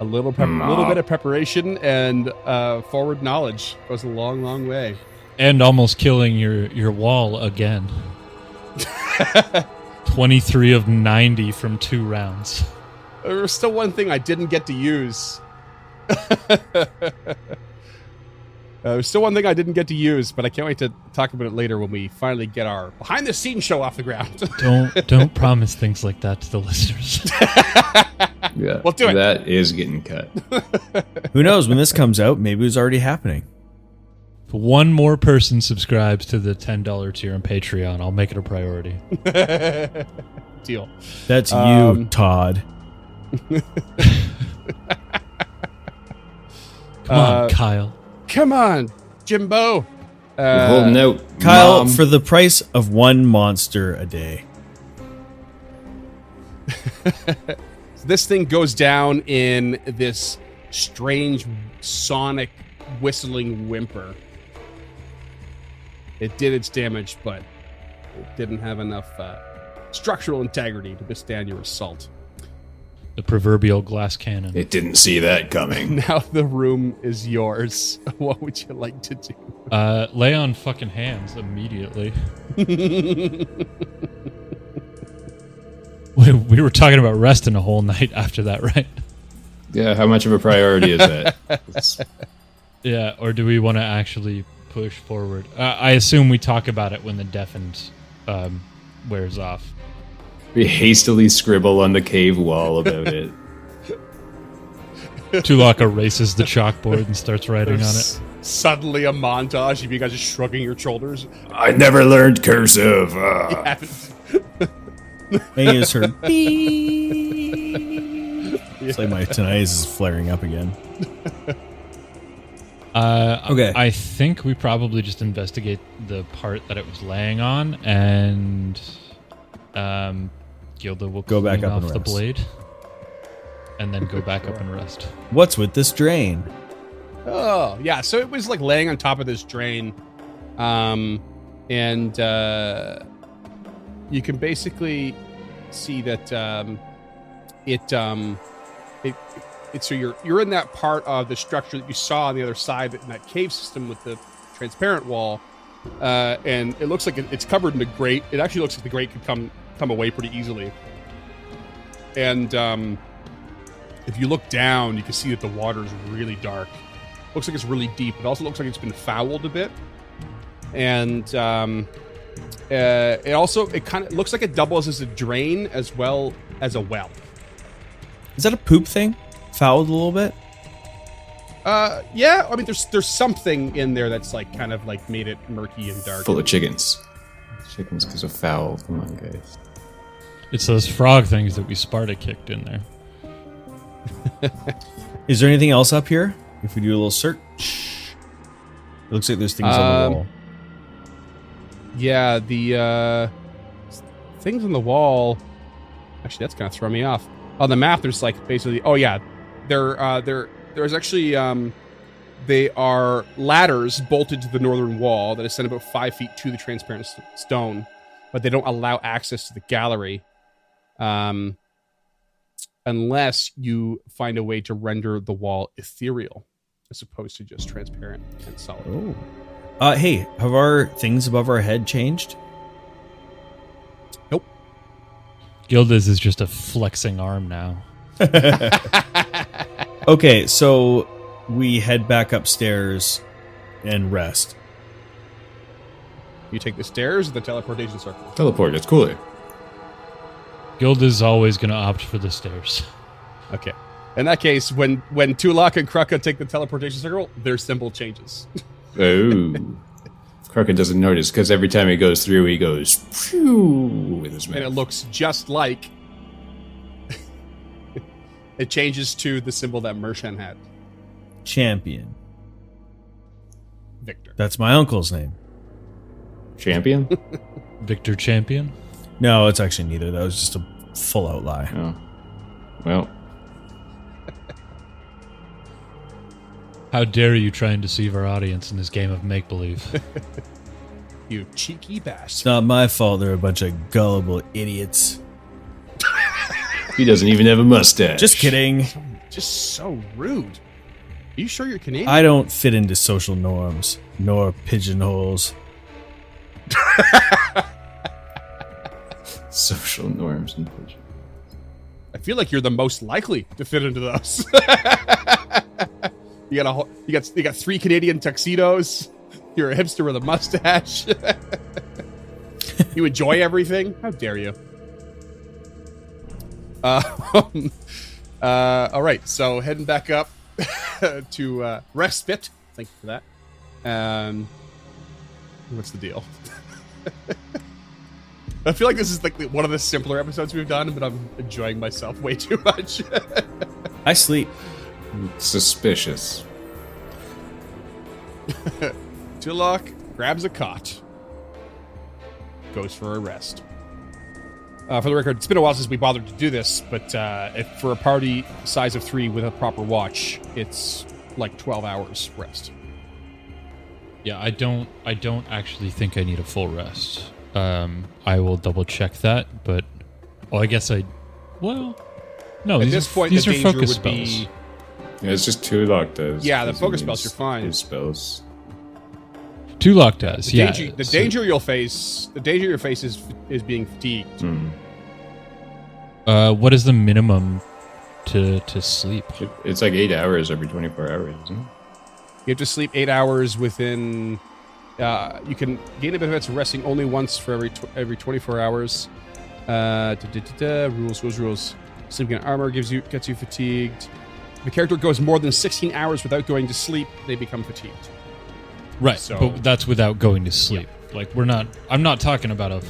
A little bit of preparation and forward knowledge goes a long, long way. And almost killing your wall again. 23 of 90 from 2 rounds. There's still one thing I didn't get to use. There's still one thing I didn't get to use, but I can't wait to talk about it later when we finally get our behind-the-scenes show off the ground. Don't promise things like that to the listeners. Yeah, We'll do it. That is getting cut. Who knows? When this comes out, maybe it's already happening. If one more person subscribes to the $10 tier on Patreon, I'll make it a priority. Deal. That's you, Todd. Come on, Kyle. Come on, Jimbo. You're holding out, Kyle, Mom. for the price of one monster a day. This thing goes down in this strange sonic whistling whimper. It did its damage, but it didn't have enough structural integrity to withstand your assault. The proverbial glass cannon. It didn't see that coming. Now the room is yours. What would you like to do? Lay on fucking hands immediately. We were talking about resting a whole night after that, right? Yeah, how much of a priority is that? It's- Yeah, or do we want to actually push forward? I assume we talk about it when the deafened wears off. we hastily scribble on the cave wall about it. Tulak erases the chalkboard and starts writing on it. Suddenly a montage of you guys just shrugging your shoulders. I never learned cursive. You haven't. I just heard beep. It's like my tinnitus is flaring up again. Okay. I think we probably just investigate the part that it was laying on, and Gilda will Go back clean up and off the rest. blade, and then go back up and rest. What's with this drain? Oh, yeah. So it was like laying on top of this drain. And you can basically see that so you're in that part of the structure that you saw on the other side in that cave system with the transparent wall. And it looks like it's covered in a grate. It actually looks like the grate could come away pretty easily. And if you look down, you can see that the water is really dark. Looks like it's really deep. It also looks like it's been fouled a bit. And it kind of looks like it doubles as a drain as well as a well. Is that a poop thing? Fouled a little bit? Yeah. I mean, there's something in there that's like kind of like made it murky and dark. Full of chickens. Chickens because of foul. Come on, guys. It's those frog things that we Sparta kicked in there. Is there anything else up here? If we do a little search, it looks like there's things on the wall. Yeah, the things on the wall. Actually, that's gonna throw me off. On the map, there's like basically. Oh yeah, there's actually they are ladders bolted to the northern wall that extend about 5 feet to the transparent stone, but they don't allow access to the gallery, unless you find a way to render the wall ethereal, as opposed to just transparent and solid. Oh. Hey, have our things above our head changed? Nope. Gilda's is just a flexing arm now. Okay, so we head back upstairs and rest. You take the stairs or the teleportation circle? Teleport, it's cooler. Gilda's always going to opt for the stairs. Okay. In that case, when Tulak and Kruka take the teleportation circle, their symbol changes. Oh. Crockett doesn't notice because every time he goes through, he goes phew with his mouth. And it looks just like it changes to the symbol that Mershan had. Champion. Victor. That's my uncle's name. Champion? Victor Champion? No, it's actually neither. That was just a full-out lie. Oh. Well, How dare you try and deceive our audience in this game of make-believe? You cheeky It's bastard. not my fault they're a bunch of gullible idiots. he doesn't even have a mustache. Just kidding. Just so rude. Are you sure you're Canadian? I don't fit into social norms, nor pigeonholes. Social norms and pigeons. I feel like you're the most likely to fit into those. You got 3 Canadian tuxedos. You're a hipster with a mustache. You enjoy everything. How dare you? All right, so heading back up to respite. Thank you for that. What's the deal? I feel like this is like one of the simpler episodes we've done, but I'm enjoying myself way too much. I sleep. Suspicious. Tulok grabs a cot, goes for a rest. For the record, it's been a while since we bothered to do this, but if for a party size of 3 with a proper watch, it's like 12 hours rest. Yeah, I don't actually think I need a full rest. I will double check that, but I guess no. At These this point, these the are danger focus would be spells. Yeah, it's just Tulok does. Yeah, the 'cause focus he spells are fine. His spells. Tulok does. the Yeah. danger, the so- danger you'll face. The danger you'll face is being fatigued. What is the minimum to sleep? It's like 8 hours every 24 hours, isn't it? You have to sleep 8 hours within. You can gain the benefits of resting only once for every 24 hours. Rules. Sleeping in armor gets you fatigued. If a character goes more than 16 hours without going to sleep, they become fatigued. Right, So- but that's without going to sleep. Like I'm not talking about a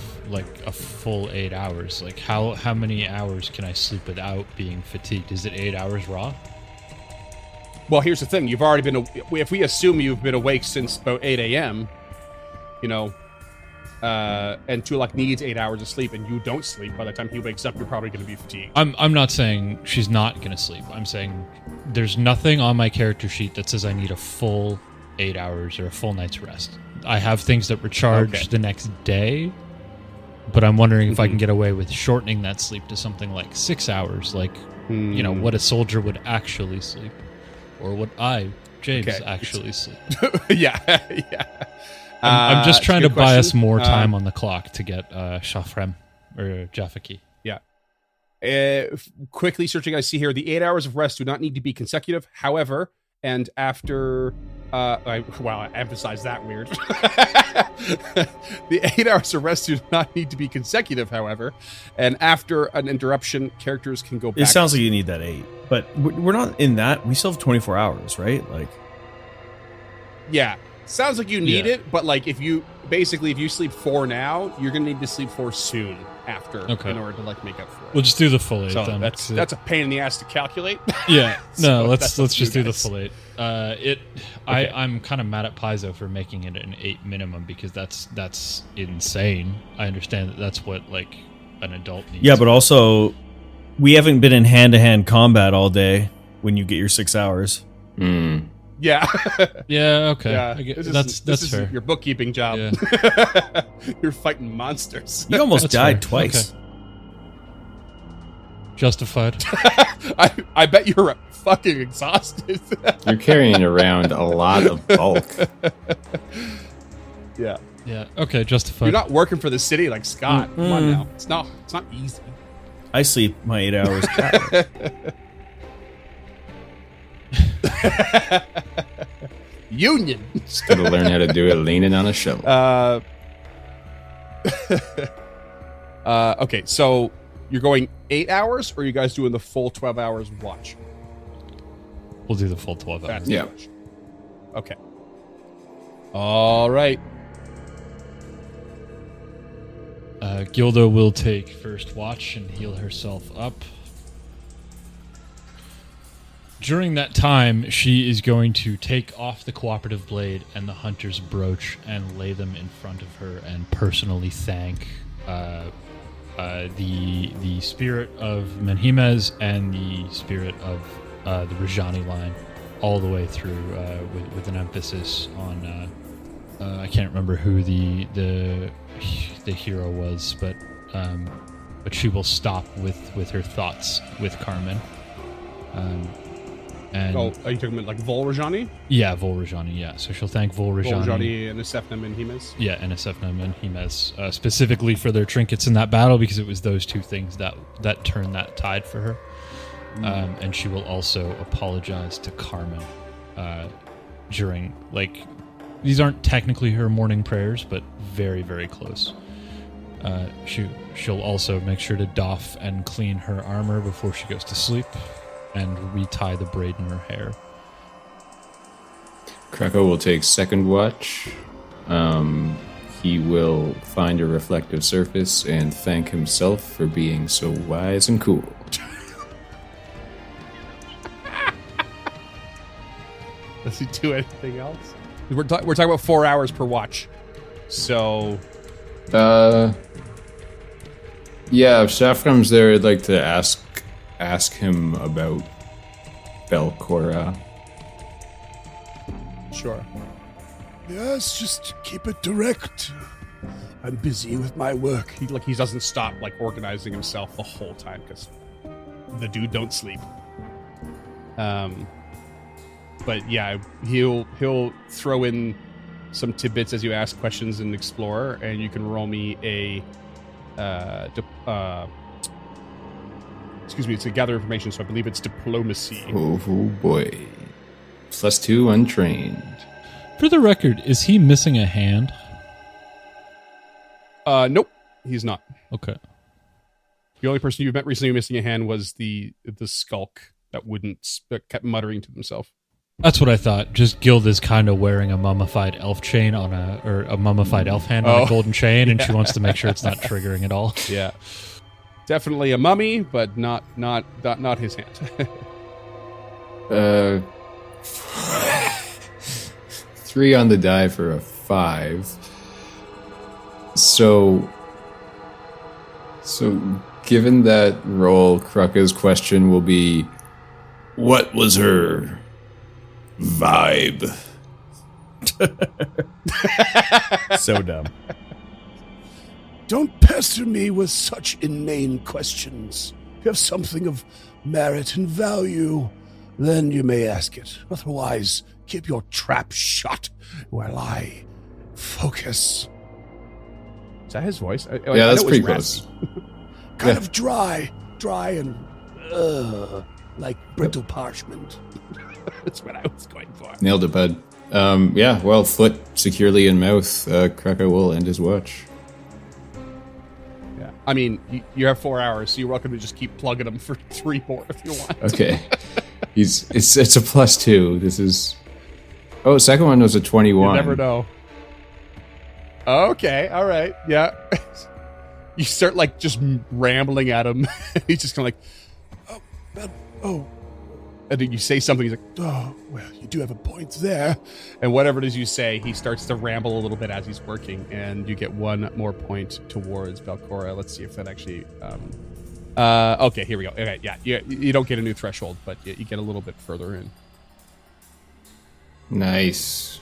full 8 hours. Like how many hours can I sleep without being fatigued? Is it 8 hours raw? Well, here's the thing: you've already been. If we assume you've been awake since about 8 a.m., and Tulok needs 8 hours of sleep, and you don't sleep, by the time he wakes up, you're probably going to be fatigued. I'm not saying she's not gonna sleep. I'm saying there's nothing on my character sheet that says I need a full 8 hours or a full night's rest. I have things that recharge Okay. the next day, but I'm wondering if I can get away with shortening that sleep to something like 6 hours, like what a soldier would actually sleep, or what James, Okay. actually sleep. yeah. I'm just trying to good buy us question. more time on the clock to get Shafrem or Jafaki. Quickly searching, I see here the 8 hours of rest do not need to be consecutive. However, and after, I emphasize that weird. The 8 hours of rest do not need to be consecutive. However, and after an interruption, characters can go back. It sounds like you need that 8, but we're not in that. We still have 24 hours, right? Like, Yeah, sounds like you need Yeah. it, but like if you sleep 4 now, you're gonna need to sleep 4 soon after Okay. in order to like make up for it. We'll just do the full 8 So then. that's a pain in the ass to calculate. Yeah, So no, that's let's up to just you do the guys. full 8. I'm kind of mad at Paizo for making it an 8 minimum because that's insane. I understand that that's what like an adult needs. yeah, but also we haven't been in hand-to-hand combat all day when you get your 6 hours. Yeah, yeah, okay, yeah. That's this fair. is your bookkeeping job. Yeah. You're fighting monsters. You almost That's died fair. twice. Okay. Justified. I bet you're fucking exhausted. You're carrying around a lot of bulk. Yeah, Yeah. Okay. Justified. you're not working for the city like Scott. Come on now, it's not easy. I sleep my 8 hours. Union. Just gotta learn how to do it leaning on a shovel. Okay, so you're going 8 hours, or are you guys doing the full 12 hours watch? We'll do the full 12 hours. That's the Yeah. question. Okay. All right. Gilda will take first watch and heal herself up. During that time, she is going to take off the cooperative blade and the hunter's brooch and lay them in front of her and personally thank the spirit of Menhimez and the spirit of the Rajani line all the way through with an emphasis on I can't remember who the hero was, but she will stop with her thoughts with Carmen. And Oh, are you talking about like Volrajani? yeah, Volrajani, yeah. So she'll thank Volrajani. Volrajani and Isefnam and Himes? Yeah, and Asefnam and Himes, specifically for their trinkets in that battle, because it was those two things that turned that tide for her. And she will also apologize to Carmen during, like, these aren't technically her morning prayers, but very, very close. She'll also make sure to doff and clean her armor before she goes to sleep, and retie the braid in her hair. Krakow will take second watch. he will find a reflective surface and thank himself for being so wise and cool. Does he do anything else? We're talking about 4 hours per watch. So, Yeah, if Shafram's there, I'd like to ask him about Belcora. sure. Yes, just keep it direct. I'm busy with my work. He doesn't stop organizing himself the whole time because the dude don't sleep. But yeah, he'll throw in some tidbits as you ask questions and explore, and you can roll me a it's a gather information, so I believe it's diplomacy. Oh boy. +2 untrained. For the record, is he missing a hand? Nope, he's not. Okay. The only person you've met recently missing a hand was the skulk that kept muttering to himself. That's what I thought. Just Guild is kind of wearing a mummified elf chain on a mummified elf hand on a golden chain, and she wants to make sure it's not triggering at all. Yeah, definitely a mummy, but not his hand. 3 on the die for a 5. So given that roll, Kruka's question will be, What was her vibe? So dumb. Don't pester me with such inane questions. If you have something of merit and value, then you may ask it. Otherwise, keep your trap shut while I focus. Is that his voice? yeah, that's pretty close. Kind of dry and like brittle parchment. That's what I was going for. Nailed it, bud. Yeah, well, foot securely in mouth, Kruka will end his watch. Yeah, I mean, you have 4 hours, so you're welcome to just keep plugging them for 3 more if you want. Okay. It's a +2. This is... Oh, second one was a 21. You never know. Okay, all right, yeah. You start just rambling at him. He's just kind of and then you say something. He's like, Oh, well, you do have a point there. and whatever it is you say, he starts to ramble a little bit as he's working, and you get 1 more point towards Belcora. Let's see if that actually. Okay, here we go. Okay, yeah, you don't get a new threshold, but you get a little bit further in. Nice.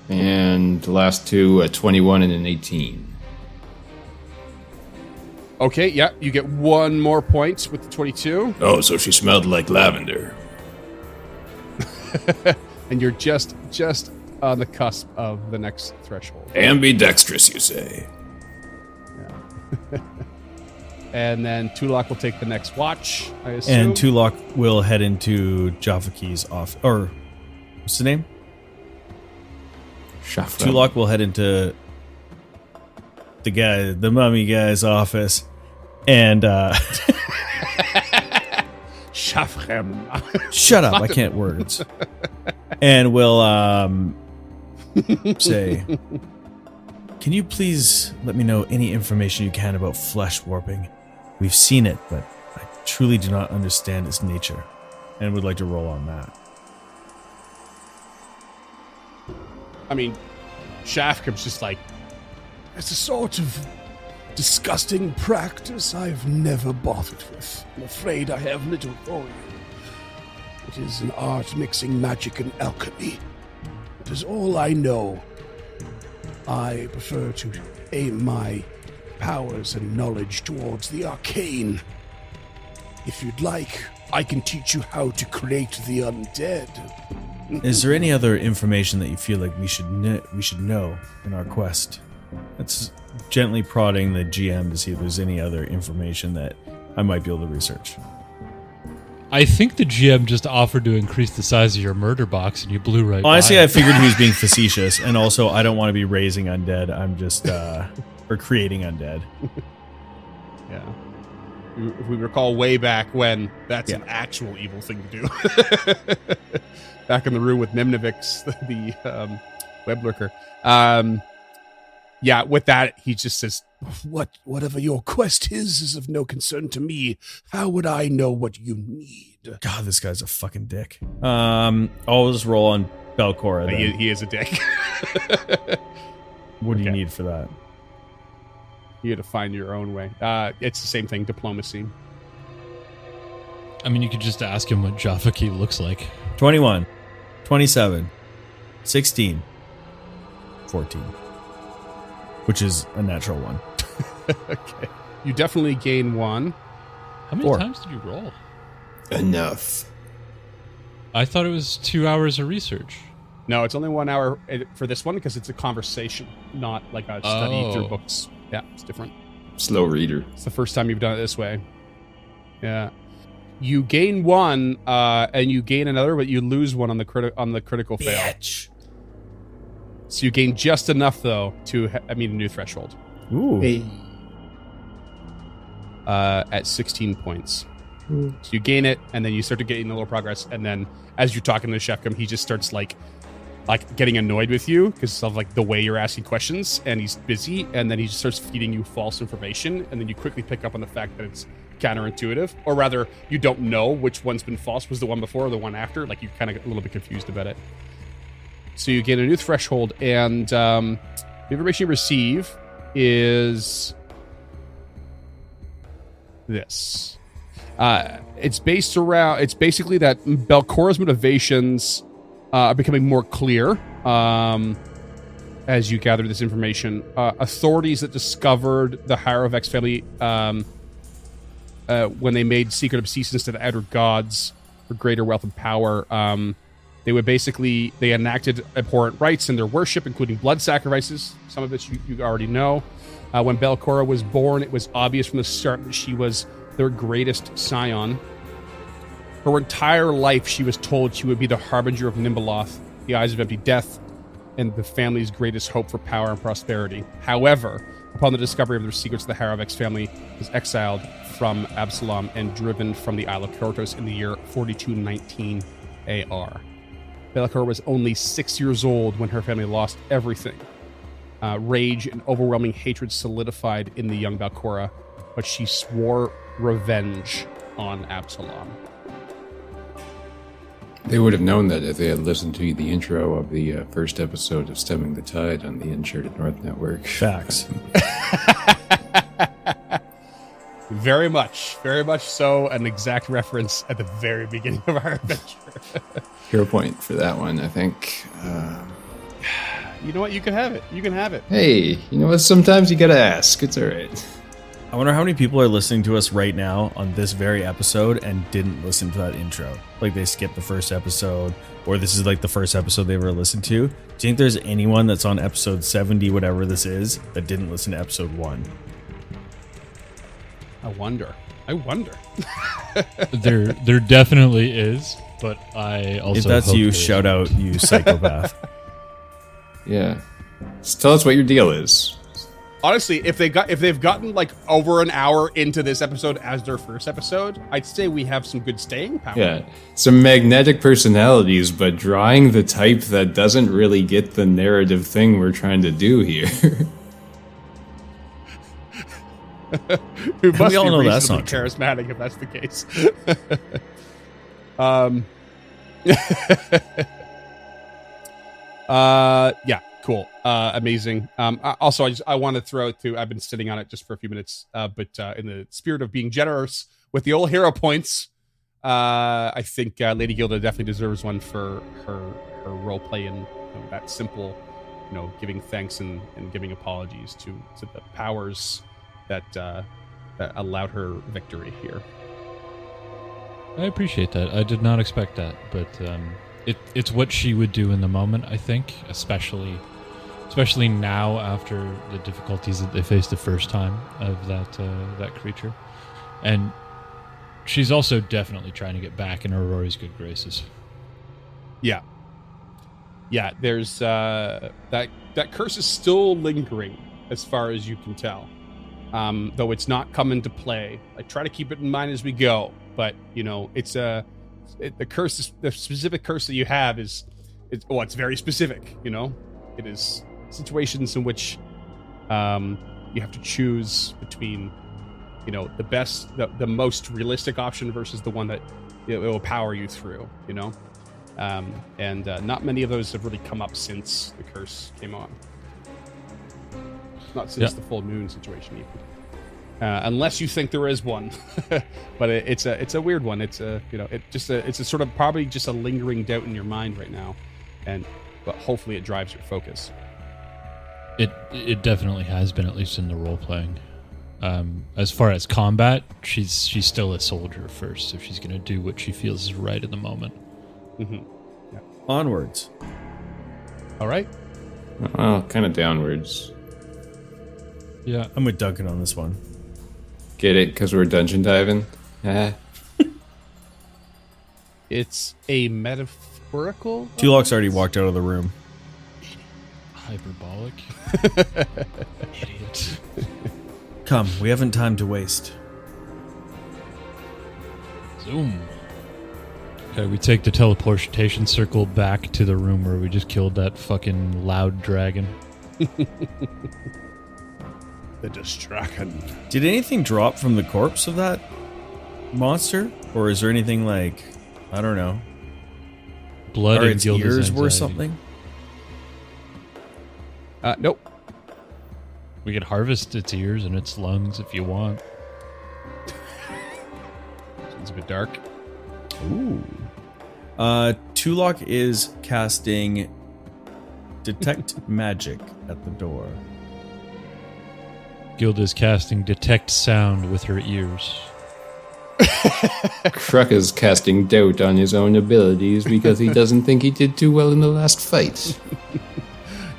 And the last 2, a 21 and an 18. Okay, yeah, you get 1 more point with the 22, Oh, so she smelled like lavender. and you're just on the cusp of the next threshold. Ambidextrous, you say? And then Tulak will take the next watch, I assume. And Tulok will head into Javaki's off, or what's the name? Shafram. Tulok will head into the mummy guy's office, and Shafrem. shut up, I can't words. And we'll say, can you please let me know any information you can about flesh warping? We've seen it, but I truly do not understand its nature, and would like to roll on that. I mean, Shafrem's just like, It's a sort of disgusting practice I've never bothered with. I'm afraid I have little for you. It is an art mixing magic and alchemy. It is all I know. I prefer to aim my powers and knowledge towards the arcane. If you'd like, I can teach you how to create the undead. Is there any other information that you feel like we should know in our quest? That's gently prodding the GM to see if there's any other information that I might be able to research. I think the GM just offered to increase the size of your murder box, and you blew right Honestly, by I it. figured he was being facetious, and also I don't want to be raising undead. I'm just or creating undead. yeah. If we recall way back when, that's an actual evil thing to do. Back in the room with Nimnivix, the web lurker. Yeah, with that, he just says, whatever your quest is of no concern to me. How would I know what you need? God, this guy's a fucking dick. I'll just roll on Belcora then. He is a dick. What do you need for that? You had to find your own way. It's the same thing, diplomacy. I mean, you could just ask him what Jaffa Key looks like. 21, 27, 16, 14. Which is a natural one. Okay. You definitely gain 1. How many 4. times did you roll? Enough. I thought it was 2 hours of research. No, it's only 1 hour for this one because it's a conversation, not like a study through books. Yeah, it's different. Slow reader. It's the first time you've done it this way. Yeah. You gain 1, and you gain another, but you lose 1 on the critical fail. Bitch. So you gain just enough, though, to meet a new threshold. Ooh. Hey. At 16 points. So you gain it, and then you start to gain a little progress, and then as you're talking to Shefkum, he just starts like getting annoyed with you because of like the way you're asking questions, and he's busy, and then he just starts feeding you false information, and then you quickly pick up on the fact that it's counterintuitive, or rather, you don't know which one's been false, was the one before or the one after. Like, you're kind of a little bit confused about it. So you gain a new threshold, and the information you receive is this. It's basically that Belcora's motivations are becoming more clear as you gather this information. Authorities that discovered the Hierovex family when they made secret obeisance to the outer gods for greater wealth and power, they enacted abhorrent rites in their worship, including blood sacrifices. Some of it you already know. When Belcora was born, it was obvious from the start that she was their greatest scion. Her entire life, she was told she would be the harbinger of Nimbaloth, the eyes of empty death, and the family's greatest hope for power and prosperity. However, upon the discovery of the secrets, the Hierovex family was exiled from Absalom and driven from the Isle of Kortos in the year 4219 AR. Belcora was only 6 years old when her family lost everything. Rage and overwhelming hatred solidified in the young Belcora, but she swore revenge on Absalom. They would have known that if they had listened to the intro of the first episode of Stemming the Tide on the Uncharted North Network. Facts. Very much so. An exact reference at the very beginning of our adventure. Hero point for that one, I think. You know what? You can have it. Hey, you know what? Sometimes you gotta ask. It's all right. I wonder how many people are listening to us right now on this very episode and didn't listen to that intro. Like, they skipped the first episode, or this is like the first episode they ever listened to. Do you think there's anyone that's on episode 70, whatever this is, that didn't listen to episode 1? I wonder. There definitely is, but I also If that's hope you, there's shout out, you psychopath. Yeah. Just tell us what your deal is. Honestly, if they've gotten like over an hour into this episode as their first episode, I'd say we have some good staying power. Yeah. Some magnetic personalities, but drawing the type that doesn't really get the narrative thing we're trying to do here. Who must We all be know that's reasonably not true. charismatic if that's the case. Yeah, cool. Amazing. Also, I want to throw out too, I've been sitting on it just for a few minutes, but in the spirit of being generous with the old hero points, I think Lady Gilda definitely deserves one for her role play in that simple, giving thanks and giving apologies to the powers that allowed her victory here. I appreciate that. I did not expect that, but it's what she would do in the moment, I think, especially now after the difficulties that they faced the first time of that creature. And she's also definitely trying to get back in Aurora's good graces. Yeah. There's that curse is still lingering, as far as you can tell. Though it's not come into play. I try to keep it in mind as we go, but it's the specific curse that you have it's very specific. It is situations in which You have to choose between, the best, the most realistic option versus the one that it will power you through. And not many of those have really come up since the curse came on. Not since the full moon situation, even. Unless you think there is one, but it's a weird one. It's a sort of probably just a lingering doubt in your mind right now, but hopefully it drives your focus. It definitely has been, at least in the role playing. As far as combat, she's still a soldier first, so she's gonna do what she feels is right at the moment. Mm-hmm. Yeah. Onwards. All right. Well, kind of downwards. Yeah, I'm with Duncan on this one. Get it? Because we're dungeon diving? It's a metaphorical. Tulok's already walked out of the room. hyperbolic. Idiot. Come, we haven't time to waste. Zoom. Okay, we take the teleportation circle back to the room where we just killed that fucking loud dragon. The distraction. Did anything drop from the corpse of that monster? Or is there anything like, I don't know, Blood or and its Gilda's ears were anxiety. something? Nope. We could harvest its ears and its lungs if you want. It's a bit dark. Ooh. Tulok is casting Detect Magic at the door. Gilda's casting Detect Sound with her ears. Kruk is casting doubt on his own abilities because he doesn't think he did too well in the last fight.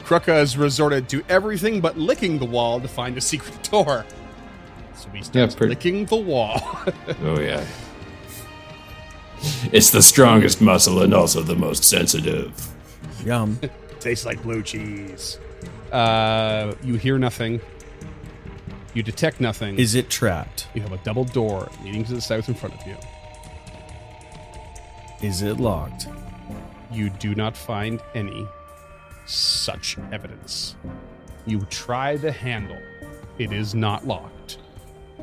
Kruka has resorted to everything but licking the wall to find a secret door. So he starts licking the wall. Oh, yeah. It's the strongest muscle and also the most sensitive. Yum. Tastes like blue cheese. You hear nothing. You detect nothing. Is it trapped? You have a double door leading to the south in front of you. Is it locked? You do not find any such evidence. You try the handle. It is not locked.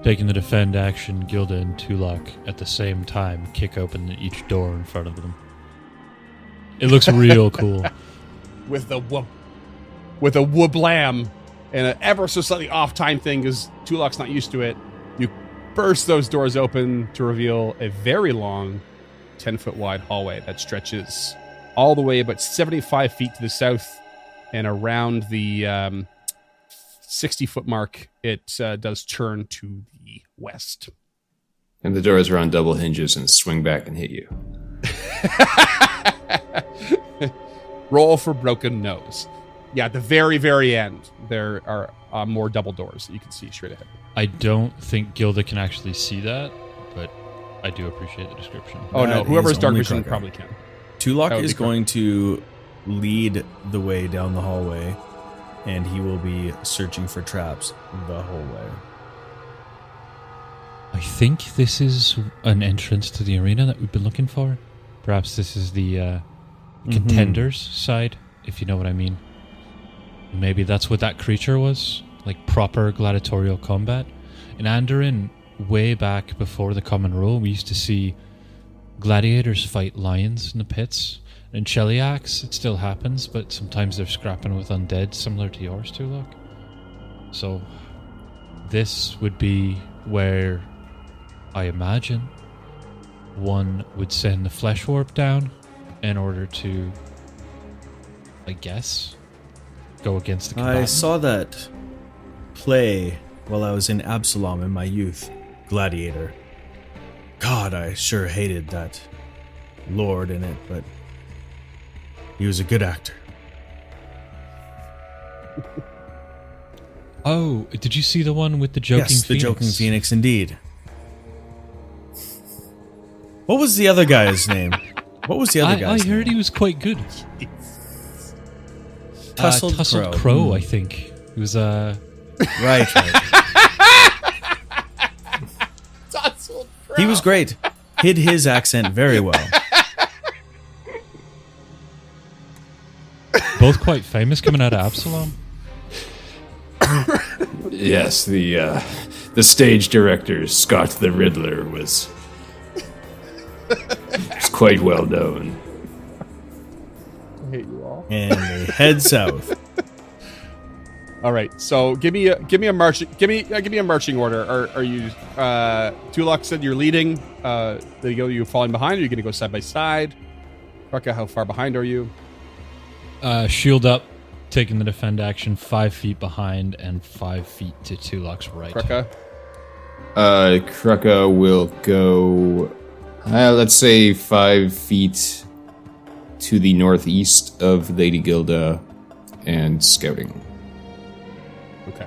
Taking the defend action, Gilda and Tulok at the same time kick open each door in front of them. It looks real cool. With a whooblam and an ever so slightly off time thing because Tulok's not used to it. You burst those doors open to reveal a very long 10-foot wide hallway that stretches all the way about 75 feet to the south, and around the 60-foot mark, it does turn to the west. And the doors are on double hinges and swing back and hit you. Roll for broken nose. Yeah, at the very, very end, there are more double doors that you can see straight ahead. I don't think Gilda can actually see that, but I do appreciate the description. Oh, no. That Whoever's is dark only vision Kruka. probably can. Tulok That would is be correct. going to lead the way down the hallway, and he will be searching for traps the whole way. I think this is an entrance to the arena that we've been looking for. Perhaps this is the contenders side, if you know what I mean. Maybe that's what that creature was, like proper gladiatorial combat. In Andoran, way back before the common rule, we used to see gladiators fight lions in the pits. In Cheliax, it still happens, but sometimes they're scrapping with undead, similar to yours too, look. So, this would be where I imagine one would send the flesh warp down in order to, I guess, go against the I combatant. saw that play while I was in Absalom in my youth, Gladiator. God, I sure hated that lord in it, but he was a good actor. Oh, did you see the one with the joking Yes, the phoenix? Joking Phoenix, indeed. What was the other guy's name? What was the other I guy's heard name? he was quite good. Tussled Crow, Crow. I think. He was Right. He was great. Hid his accent very well. both quite famous coming out of Absalom. Yes, the stage director, Scott the Riddler, was quite well known. I hate you all. And they head south. All right, so give me a marching order. Are you Tulok said you're leading? You falling behind? Or are you going to go side by side? Krucka, how far behind are you? Shield up, taking the defend action 5 feet behind and 5 feet to Tulok's right. Krucka? Krucka will go, let's say 5 feet to the northeast of Lady Gilda and scouting. Okay.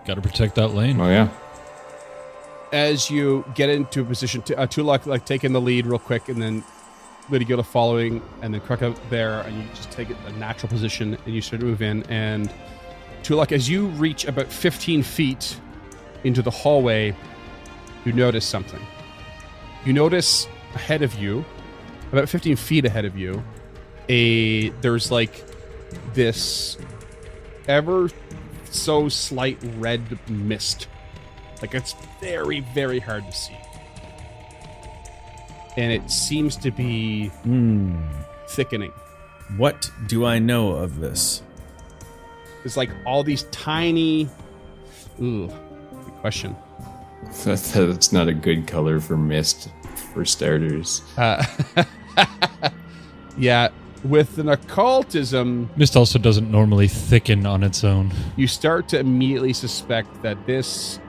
Got to protect that lane. Oh, yeah. As you get into a position, Tulok like taking the lead real quick, and then Lady Gilda following, and then Krucka there, and you just take it a natural position, and you start to move in. And Tulok, as you reach about 15 feet into the hallway, you notice something. You notice ahead of you, about 15 feet ahead of you, there's like this ever so slight red mist. Like it's very, very hard to see. And it seems to be thickening. What do I know of this? It's like all these tiny... Ooh, good question. That's not a good color for mist, for starters. Yeah, with an occultism, Mist also doesn't normally thicken on its own. you start to immediately suspect that this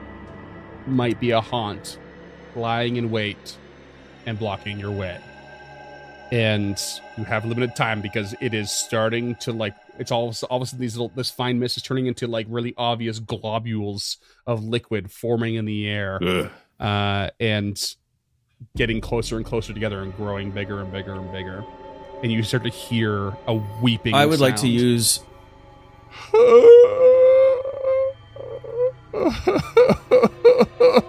might be a haunt lying in wait and blocking your way. And you have limited time because it is starting to like, it's all of a sudden this fine mist is turning into like really obvious globules of liquid forming in the air. And getting closer and closer together and growing bigger and bigger and bigger. And you start to hear a weeping I would like to sound. use...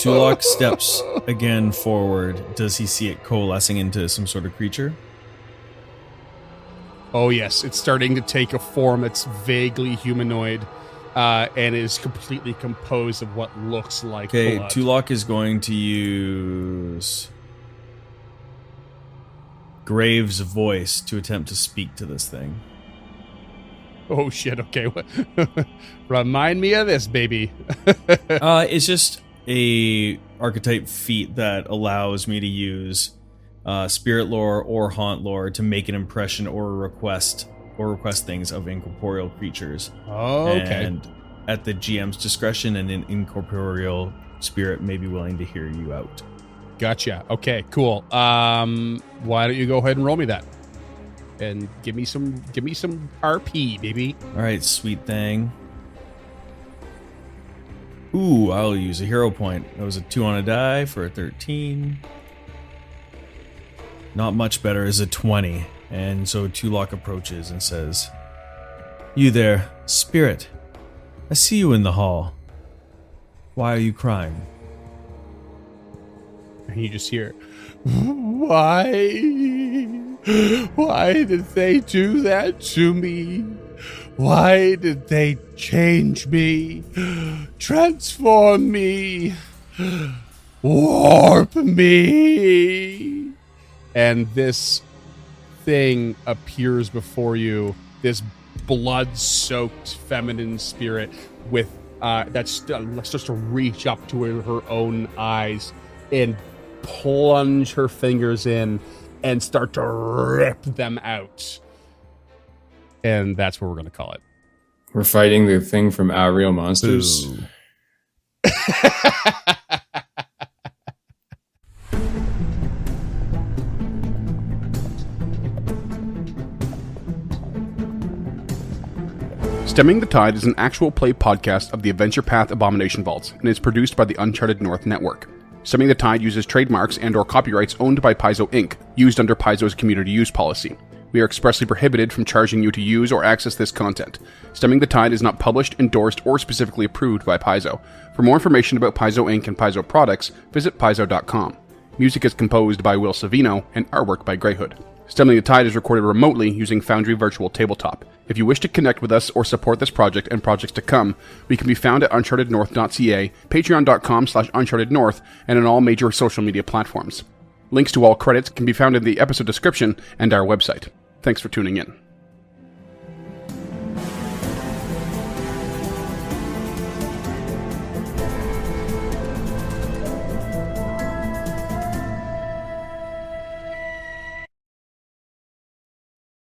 Tulok steps again forward. Does he see it coalescing into some sort of creature? Oh yes, it's starting to take a form that's vaguely humanoid, and is completely composed of what looks like Okay, blood. Tulok is going to use Graves' voice to attempt to speak to this thing. Oh shit! Okay, remind me of this, baby. It's just a archetype feat that allows me to use spirit lore or haunt lore to make an impression or request things of incorporeal creatures. Oh, okay. And at the GM's discretion, an incorporeal spirit may be willing to hear you out. Gotcha. Okay, cool. Why don't you go ahead and roll me that, and give me some RP, baby. All right, sweet thing. Ooh, I'll use a hero point. That was a 2 on a die for a 13. Not much better is a 20. And so Tulok approaches and says, "You there, spirit. I see you in the hall. Why are you crying?" And you just hear, why did they do that to me? Why did they change me, transform me, warp me? And this thing appears before you, this blood-soaked feminine spirit with that starts to reach up to her own eyes and plunge her fingers in and start to rip them out. And that's what we're going to call it. We're fighting the thing from Our Real Monsters. Ooh. Stemming the Tide is an actual play podcast of the Adventure Path Abomination Vaults and is produced by the Uncharted North Network. Stemming the Tide uses trademarks and/or copyrights owned by Paizo Inc., used under Paizo's community use policy. We are expressly prohibited from charging you to use or access this content. Stemming the Tide is not published, endorsed, or specifically approved by Paizo. For more information about Paizo Inc. and Paizo products, visit paizo.com. Music is composed by Will Savino and artwork by Greyhood. Stemming the Tide is recorded remotely using Foundry Virtual Tabletop. If you wish to connect with us or support this project and projects to come, we can be found at unchartednorth.ca, patreon.com/unchartednorth, and on all major social media platforms. Links to all credits can be found in the episode description and our website. Thanks for tuning in.